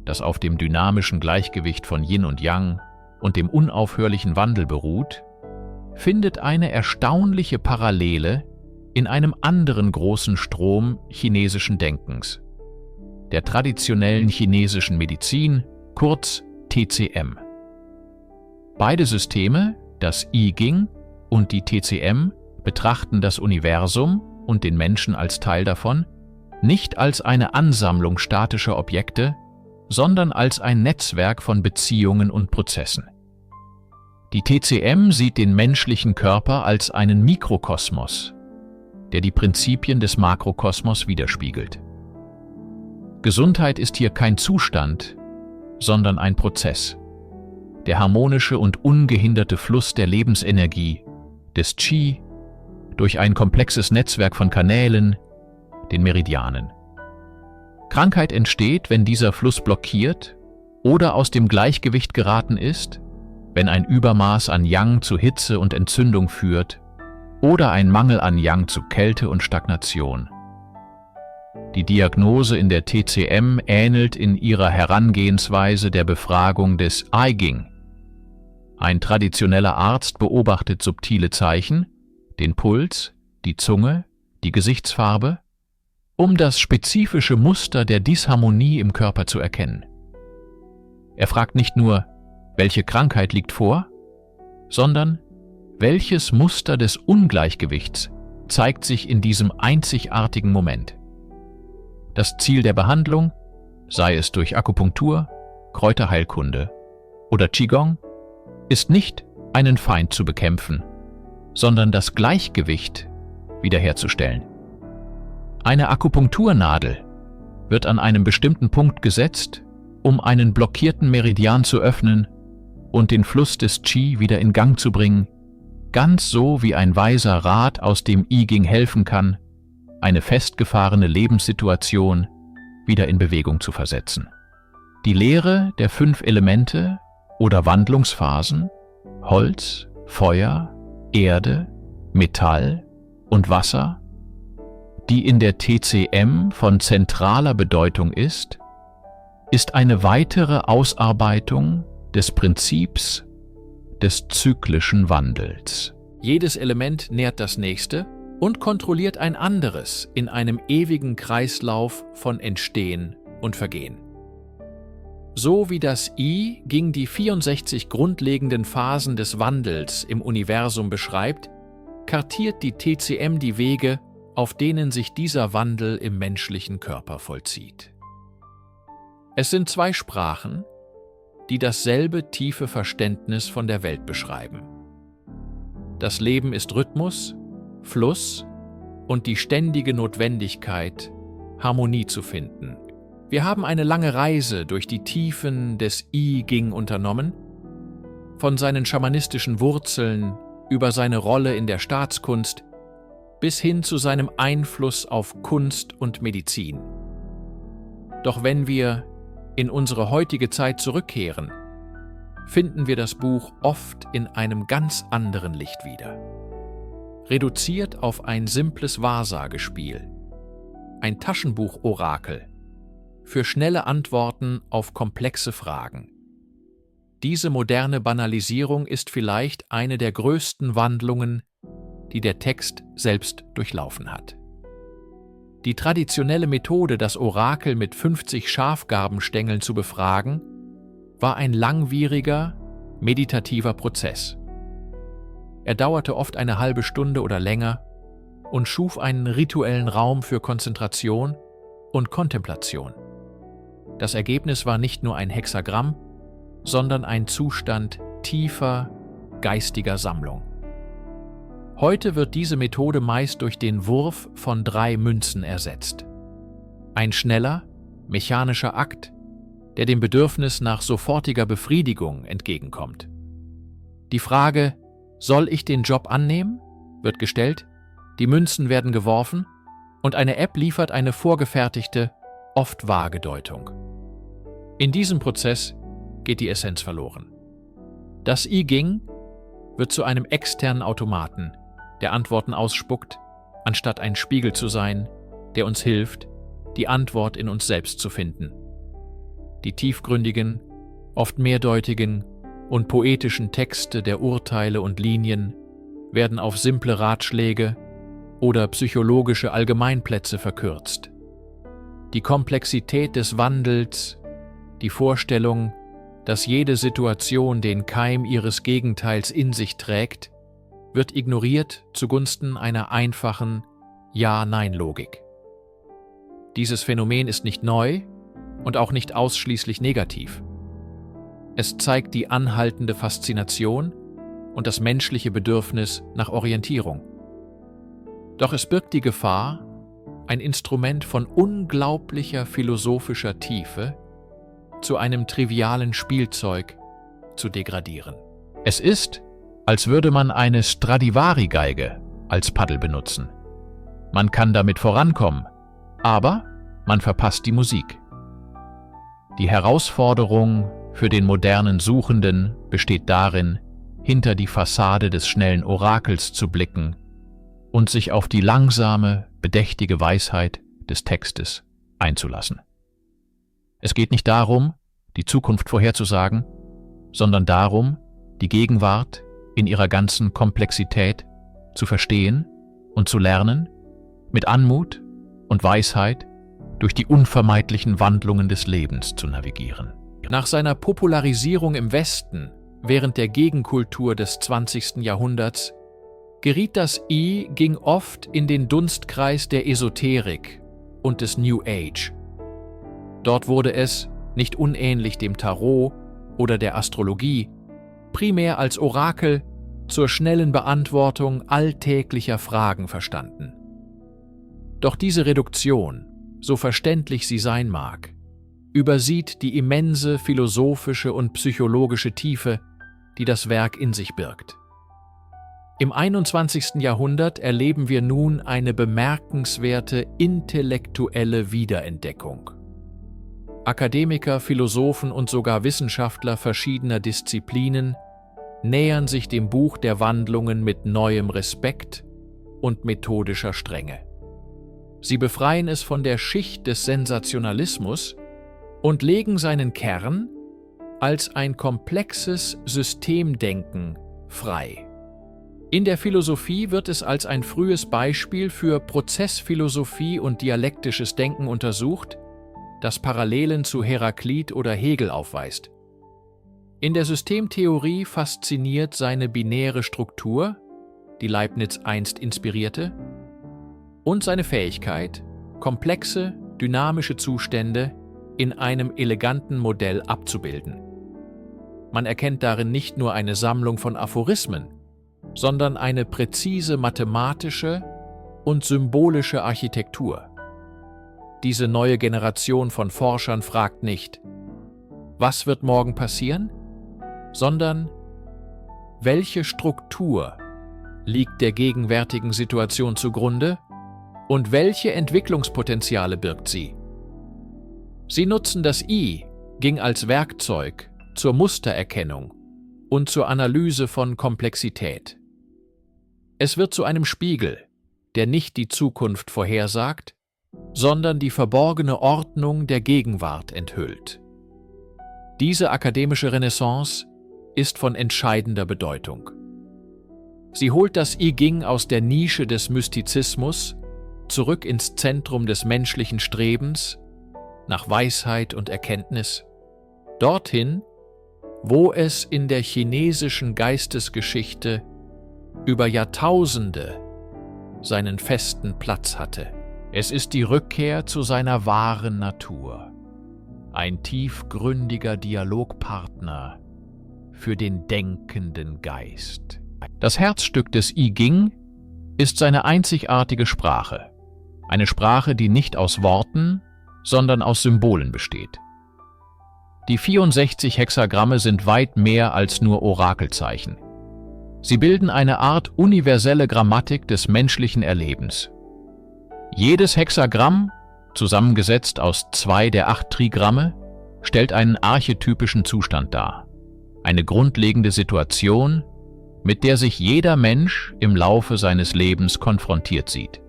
das auf dem dynamischen Gleichgewicht von Yin und Yang und dem unaufhörlichen Wandel beruht, findet eine erstaunliche Parallele in einem anderen großen Strom chinesischen Denkens, der traditionellen chinesischen Medizin, kurz TCM. Beide Systeme, das I Ching und die TCM, betrachten das Universum und den Menschen als Teil davon, nicht als eine Ansammlung statischer Objekte, sondern als ein Netzwerk von Beziehungen und Prozessen. Die TCM sieht den menschlichen Körper als einen Mikrokosmos, der die Prinzipien des Makrokosmos widerspiegelt. Gesundheit ist hier kein Zustand, sondern ein Prozess. Der harmonische und ungehinderte Fluss der Lebensenergie, des Qi, durch ein komplexes Netzwerk von Kanälen, den Meridianen. Krankheit entsteht, wenn dieser Fluss blockiert oder aus dem Gleichgewicht geraten ist, wenn ein Übermaß an Yang zu Hitze und Entzündung führt oder ein Mangel an Yang zu Kälte und Stagnation. Die Diagnose in der TCM ähnelt in ihrer Herangehensweise der Befragung des I Ching. Ein traditioneller Arzt beobachtet subtile Zeichen, den Puls, die Zunge, die Gesichtsfarbe, um das spezifische Muster der Disharmonie im Körper zu erkennen. Er fragt nicht nur, welche Krankheit liegt vor, sondern welches Muster des Ungleichgewichts zeigt sich in diesem einzigartigen Moment. Das Ziel der Behandlung, sei es durch Akupunktur, Kräuterheilkunde oder Qigong, ist nicht, einen Feind zu bekämpfen, sondern das Gleichgewicht wiederherzustellen. Eine Akupunkturnadel wird an einem bestimmten Punkt gesetzt, um einen blockierten Meridian zu öffnen und den Fluss des Qi wieder in Gang zu bringen, ganz so wie ein weiser Rat aus dem I Ching helfen kann, eine festgefahrene Lebenssituation wieder in Bewegung zu versetzen. Die Lehre der 5 Elemente oder Wandlungsphasen, Holz, Feuer, Erde, Metall und Wasser, die in der TCM von zentraler Bedeutung ist eine weitere Ausarbeitung des Prinzips des zyklischen Wandels. Jedes Element nährt das nächste und kontrolliert ein anderes in einem ewigen Kreislauf von Entstehen und Vergehen. So wie das I Ching die 64 grundlegenden Phasen des Wandels im Universum beschreibt, kartiert die TCM die Wege, auf denen sich dieser Wandel im menschlichen Körper vollzieht. Es sind 2 Sprachen, die dasselbe tiefe Verständnis von der Welt beschreiben. Das Leben ist Rhythmus, Fluss und die ständige Notwendigkeit, Harmonie zu finden. Wir haben eine lange Reise durch die Tiefen des I Ching unternommen, von seinen schamanistischen Wurzeln über seine Rolle in der Staatskunst bis hin zu seinem Einfluss auf Kunst und Medizin. Doch wenn wir in unsere heutige Zeit zurückkehren, finden wir das Buch oft in einem ganz anderen Licht wieder. Reduziert auf ein simples Wahrsagespiel, ein Taschenbuch-Orakel für schnelle Antworten auf komplexe Fragen. Diese moderne Banalisierung ist vielleicht eine der größten Wandlungen, die der Text selbst durchlaufen hat. Die traditionelle Methode, das Orakel mit 50 Schafgarbenstängeln zu befragen, war ein langwieriger, meditativer Prozess. Er dauerte oft eine halbe Stunde oder länger und schuf einen rituellen Raum für Konzentration und Kontemplation. Das Ergebnis war nicht nur ein Hexagramm, sondern ein Zustand tiefer, geistiger Sammlung. Heute wird diese Methode meist durch den Wurf von 3 Münzen ersetzt. Ein schneller, mechanischer Akt, der dem Bedürfnis nach sofortiger Befriedigung entgegenkommt. Die Frage, soll ich den Job annehmen, wird gestellt, die Münzen werden geworfen und eine App liefert eine vorgefertigte, oft vage Deutung. In diesem Prozess geht die Essenz verloren. Das I Ching wird zu einem externen Automaten, der Antworten ausspuckt, anstatt ein Spiegel zu sein, der uns hilft, die Antwort in uns selbst zu finden. Die tiefgründigen, oft mehrdeutigen und poetischen Texte der Urteile und Linien werden auf simple Ratschläge oder psychologische Allgemeinplätze verkürzt. Die Komplexität des Wandels, die Vorstellung, dass jede Situation den Keim ihres Gegenteils in sich trägt, wird ignoriert zugunsten einer einfachen Ja-Nein-Logik. Dieses Phänomen ist nicht neu und auch nicht ausschließlich negativ. Es zeigt die anhaltende Faszination und das menschliche Bedürfnis nach Orientierung. Doch es birgt die Gefahr, ein Instrument von unglaublicher philosophischer Tiefe zu einem trivialen Spielzeug zu degradieren. Es ist, als würde man eine Stradivari-Geige als Paddel benutzen. Man kann damit vorankommen, aber man verpasst die Musik. Die Herausforderung für den modernen Suchenden besteht darin, hinter die Fassade des schnellen Orakels zu blicken und sich auf die langsame, bedächtige Weisheit des Textes einzulassen. Es geht nicht darum, die Zukunft vorherzusagen, sondern darum, die Gegenwart in ihrer ganzen Komplexität zu verstehen und zu lernen, mit Anmut und Weisheit durch die unvermeidlichen Wandlungen des Lebens zu navigieren. Nach seiner Popularisierung im Westen während der Gegenkultur des 20. Jahrhunderts geriet das I Ching oft in den Dunstkreis der Esoterik und des New Age. Dort wurde es, nicht unähnlich dem Tarot oder der Astrologie, primär als Orakel zur schnellen Beantwortung alltäglicher Fragen verstanden. Doch diese Reduktion, so verständlich sie sein mag, übersieht die immense philosophische und psychologische Tiefe, die das Werk in sich birgt. Im 21. Jahrhundert erleben wir nun eine bemerkenswerte intellektuelle Wiederentdeckung. Akademiker, Philosophen und sogar Wissenschaftler verschiedener Disziplinen nähern sich dem Buch der Wandlungen mit neuem Respekt und methodischer Strenge. Sie befreien es von der Schicht des Sensationalismus und legen seinen Kern als ein komplexes Systemdenken frei. In der Philosophie wird es als ein frühes Beispiel für Prozessphilosophie und dialektisches Denken untersucht, das Parallelen zu Heraklit oder Hegel aufweist. In der Systemtheorie fasziniert seine binäre Struktur, die Leibniz einst inspirierte, und seine Fähigkeit, komplexe, dynamische Zustände in einem eleganten Modell abzubilden. Man erkennt darin nicht nur eine Sammlung von Aphorismen, sondern eine präzise mathematische und symbolische Architektur. Diese neue Generation von Forschern fragt nicht, was wird morgen passieren, sondern welche Struktur liegt der gegenwärtigen Situation zugrunde und welche Entwicklungspotenziale birgt sie? Sie nutzen das I Ging als Werkzeug zur Mustererkennung und zur Analyse von Komplexität. Es wird zu einem Spiegel, der nicht die Zukunft vorhersagt, sondern die verborgene Ordnung der Gegenwart enthüllt. Diese akademische Renaissance ist von entscheidender Bedeutung. Sie holt das I Ging aus der Nische des Mystizismus zurück ins Zentrum des menschlichen Strebens nach Weisheit und Erkenntnis, dorthin, wo es in der chinesischen Geistesgeschichte über Jahrtausende seinen festen Platz hatte. Es ist die Rückkehr zu seiner wahren Natur, ein tiefgründiger Dialogpartner für den denkenden Geist. Das Herzstück des I Ging ist seine einzigartige Sprache, eine Sprache, die nicht aus Worten, sondern aus Symbolen besteht. Die 64 Hexagramme sind weit mehr als nur Orakelzeichen. Sie bilden eine Art universelle Grammatik des menschlichen Erlebens. Jedes Hexagramm, zusammengesetzt aus 2 der 8 Trigramme, stellt einen archetypischen Zustand dar, eine grundlegende Situation, mit der sich jeder Mensch im Laufe seines Lebens konfrontiert sieht.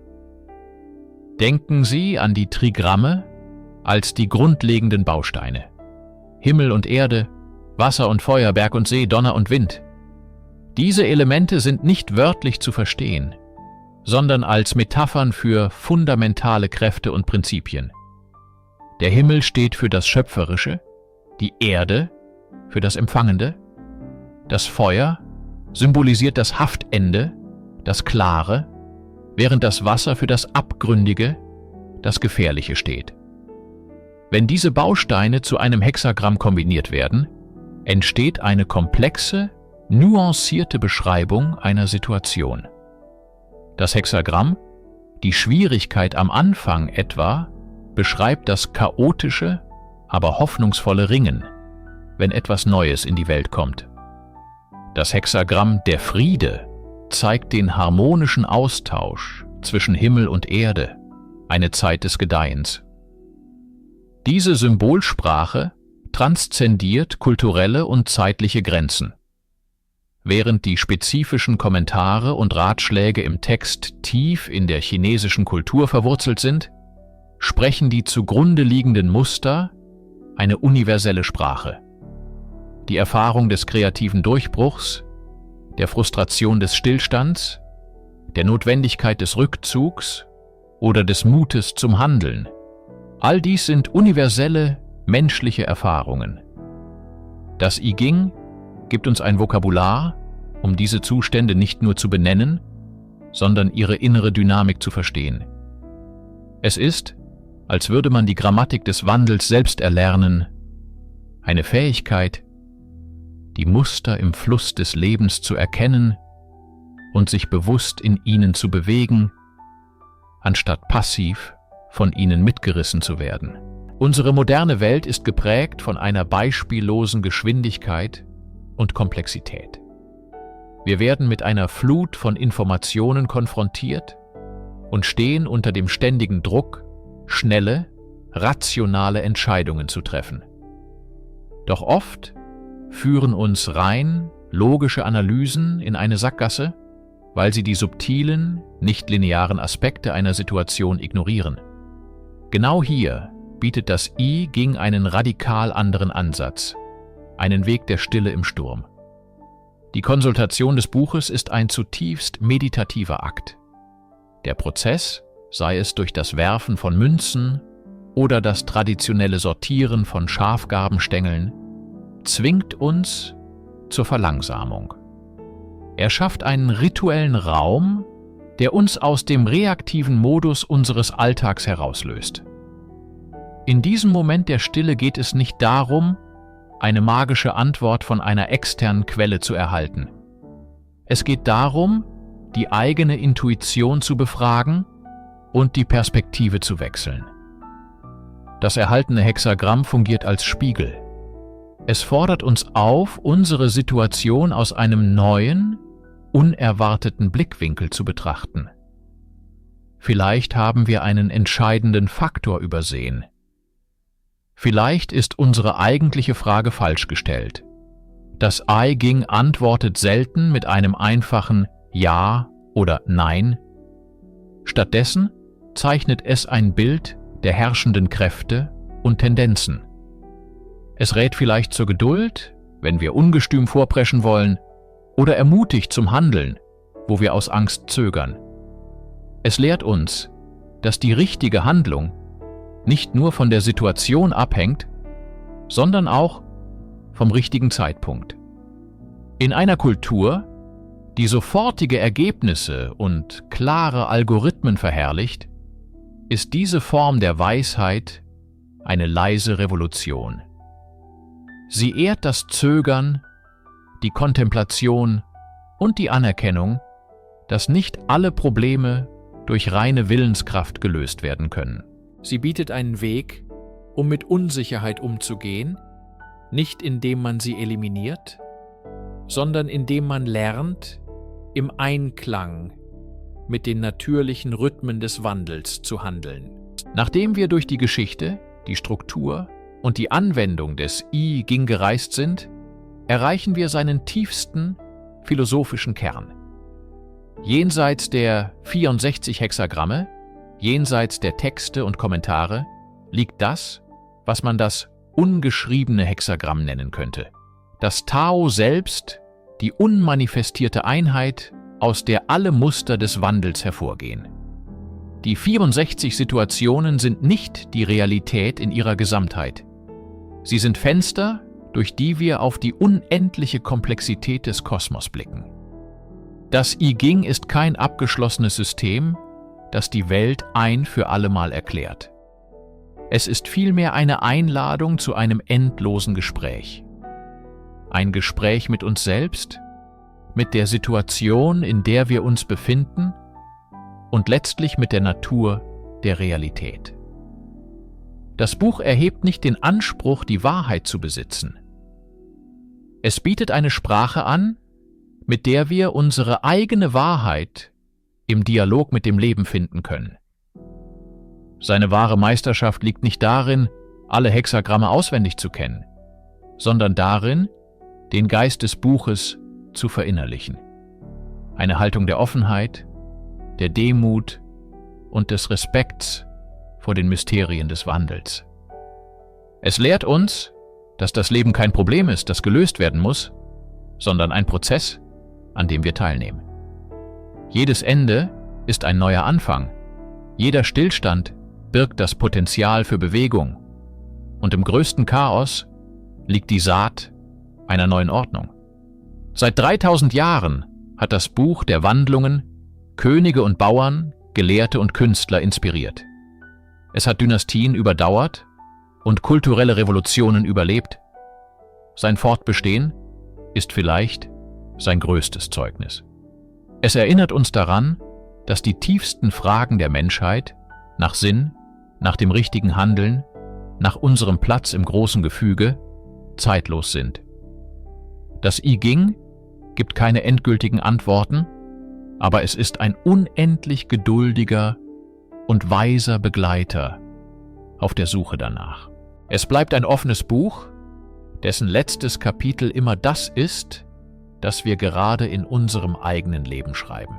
Denken Sie an die Trigramme als die grundlegenden Bausteine. Himmel und Erde, Wasser und Feuer, Berg und See, Donner und Wind. Diese Elemente sind nicht wörtlich zu verstehen, sondern als Metaphern für fundamentale Kräfte und Prinzipien. Der Himmel steht für das Schöpferische, die Erde für das Empfangende, das Feuer symbolisiert das Haftende, das Klare, während das Wasser für das Abgründige, das Gefährliche steht. Wenn diese Bausteine zu einem Hexagramm kombiniert werden, entsteht eine komplexe, nuancierte Beschreibung einer Situation. Das Hexagramm, die Schwierigkeit am Anfang etwa, beschreibt das chaotische, aber hoffnungsvolle Ringen, wenn etwas Neues in die Welt kommt. Das Hexagramm der Friede zeigt den harmonischen Austausch zwischen Himmel und Erde, eine Zeit des Gedeihens. Diese Symbolsprache transzendiert kulturelle und zeitliche Grenzen. Während die spezifischen Kommentare und Ratschläge im Text tief in der chinesischen Kultur verwurzelt sind, sprechen die zugrunde liegenden Muster eine universelle Sprache. Die Erfahrung des kreativen Durchbruchs, der Frustration des Stillstands, der Notwendigkeit des Rückzugs oder des Mutes zum Handeln. All dies sind universelle, menschliche Erfahrungen. Das I Ging gibt uns ein Vokabular, um diese Zustände nicht nur zu benennen, sondern ihre innere Dynamik zu verstehen. Es ist, als würde man die Grammatik des Wandels selbst erlernen, eine Fähigkeit, die Muster im Fluss des Lebens zu erkennen und sich bewusst in ihnen zu bewegen, anstatt passiv von ihnen mitgerissen zu werden. Unsere moderne Welt ist geprägt von einer beispiellosen Geschwindigkeit und Komplexität. Wir werden mit einer Flut von Informationen konfrontiert und stehen unter dem ständigen Druck, schnelle, rationale Entscheidungen zu treffen. Doch oft führen uns rein logische Analysen in eine Sackgasse, weil sie die subtilen, nicht-linearen Aspekte einer Situation ignorieren. Genau hier bietet das I Ging einen radikal anderen Ansatz, einen Weg der Stille im Sturm. Die Konsultation des Buches ist ein zutiefst meditativer Akt. Der Prozess, sei es durch das Werfen von Münzen oder das traditionelle Sortieren von Schafgarbenstängeln, zwingt uns zur Verlangsamung. Er schafft einen rituellen Raum, der uns aus dem reaktiven Modus unseres Alltags herauslöst. In diesem Moment der Stille geht es nicht darum, eine magische Antwort von einer externen Quelle zu erhalten. Es geht darum, die eigene Intuition zu befragen und die Perspektive zu wechseln. Das erhaltene Hexagramm fungiert als Spiegel. Es fordert uns auf, unsere Situation aus einem neuen, unerwarteten Blickwinkel zu betrachten. Vielleicht haben wir einen entscheidenden Faktor übersehen. Vielleicht ist unsere eigentliche Frage falsch gestellt. Das I Ching antwortet selten mit einem einfachen Ja oder Nein. Stattdessen zeichnet es ein Bild der herrschenden Kräfte und Tendenzen. Es rät vielleicht zur Geduld, wenn wir ungestüm vorpreschen wollen, oder ermutigt zum Handeln, wo wir aus Angst zögern. Es lehrt uns, dass die richtige Handlung nicht nur von der Situation abhängt, sondern auch vom richtigen Zeitpunkt. In einer Kultur, die sofortige Ergebnisse und klare Algorithmen verherrlicht, ist diese Form der Weisheit eine leise Revolution. Sie ehrt das Zögern, die Kontemplation und die Anerkennung, dass nicht alle Probleme durch reine Willenskraft gelöst werden können. Sie bietet einen Weg, um mit Unsicherheit umzugehen, nicht indem man sie eliminiert, sondern indem man lernt, im Einklang mit den natürlichen Rhythmen des Wandels zu handeln. Nachdem wir durch die Geschichte, die Struktur und die Anwendung des I Ching gereist sind, erreichen wir seinen tiefsten philosophischen Kern. Jenseits der 64 Hexagramme, jenseits der Texte und Kommentare, liegt das, was man das ungeschriebene Hexagramm nennen könnte. Das Tao selbst, die unmanifestierte Einheit, aus der alle Muster des Wandels hervorgehen. Die 64 Situationen sind nicht die Realität in ihrer Gesamtheit. Sie sind Fenster, durch die wir auf die unendliche Komplexität des Kosmos blicken. Das I Ching ist kein abgeschlossenes System, das die Welt ein für allemal erklärt. Es ist vielmehr eine Einladung zu einem endlosen Gespräch. Ein Gespräch mit uns selbst, mit der Situation, in der wir uns befinden und letztlich mit der Natur der Realität. Das Buch erhebt nicht den Anspruch, die Wahrheit zu besitzen. Es bietet eine Sprache an, mit der wir unsere eigene Wahrheit im Dialog mit dem Leben finden können. Seine wahre Meisterschaft liegt nicht darin, alle Hexagramme auswendig zu kennen, sondern darin, den Geist des Buches zu verinnerlichen. Eine Haltung der Offenheit, der Demut und des Respekts vor den Mysterien des Wandels. Es lehrt uns, dass das Leben kein Problem ist, das gelöst werden muss, sondern ein Prozess, an dem wir teilnehmen. Jedes Ende ist ein neuer Anfang. Jeder Stillstand birgt das Potenzial für Bewegung. Und im größten Chaos liegt die Saat einer neuen Ordnung. Seit 3000 Jahren hat das Buch der Wandlungen Könige und Bauern, Gelehrte und Künstler inspiriert. Es hat Dynastien überdauert und kulturelle Revolutionen überlebt. Sein Fortbestehen ist vielleicht sein größtes Zeugnis. Es erinnert uns daran, dass die tiefsten Fragen der Menschheit nach Sinn, nach dem richtigen Handeln, nach unserem Platz im großen Gefüge zeitlos sind. Das I Ching gibt keine endgültigen Antworten, aber es ist ein unendlich geduldiger und weiser Begleiter auf der Suche danach. Es bleibt ein offenes Buch, dessen letztes Kapitel immer das ist, das wir gerade in unserem eigenen Leben schreiben.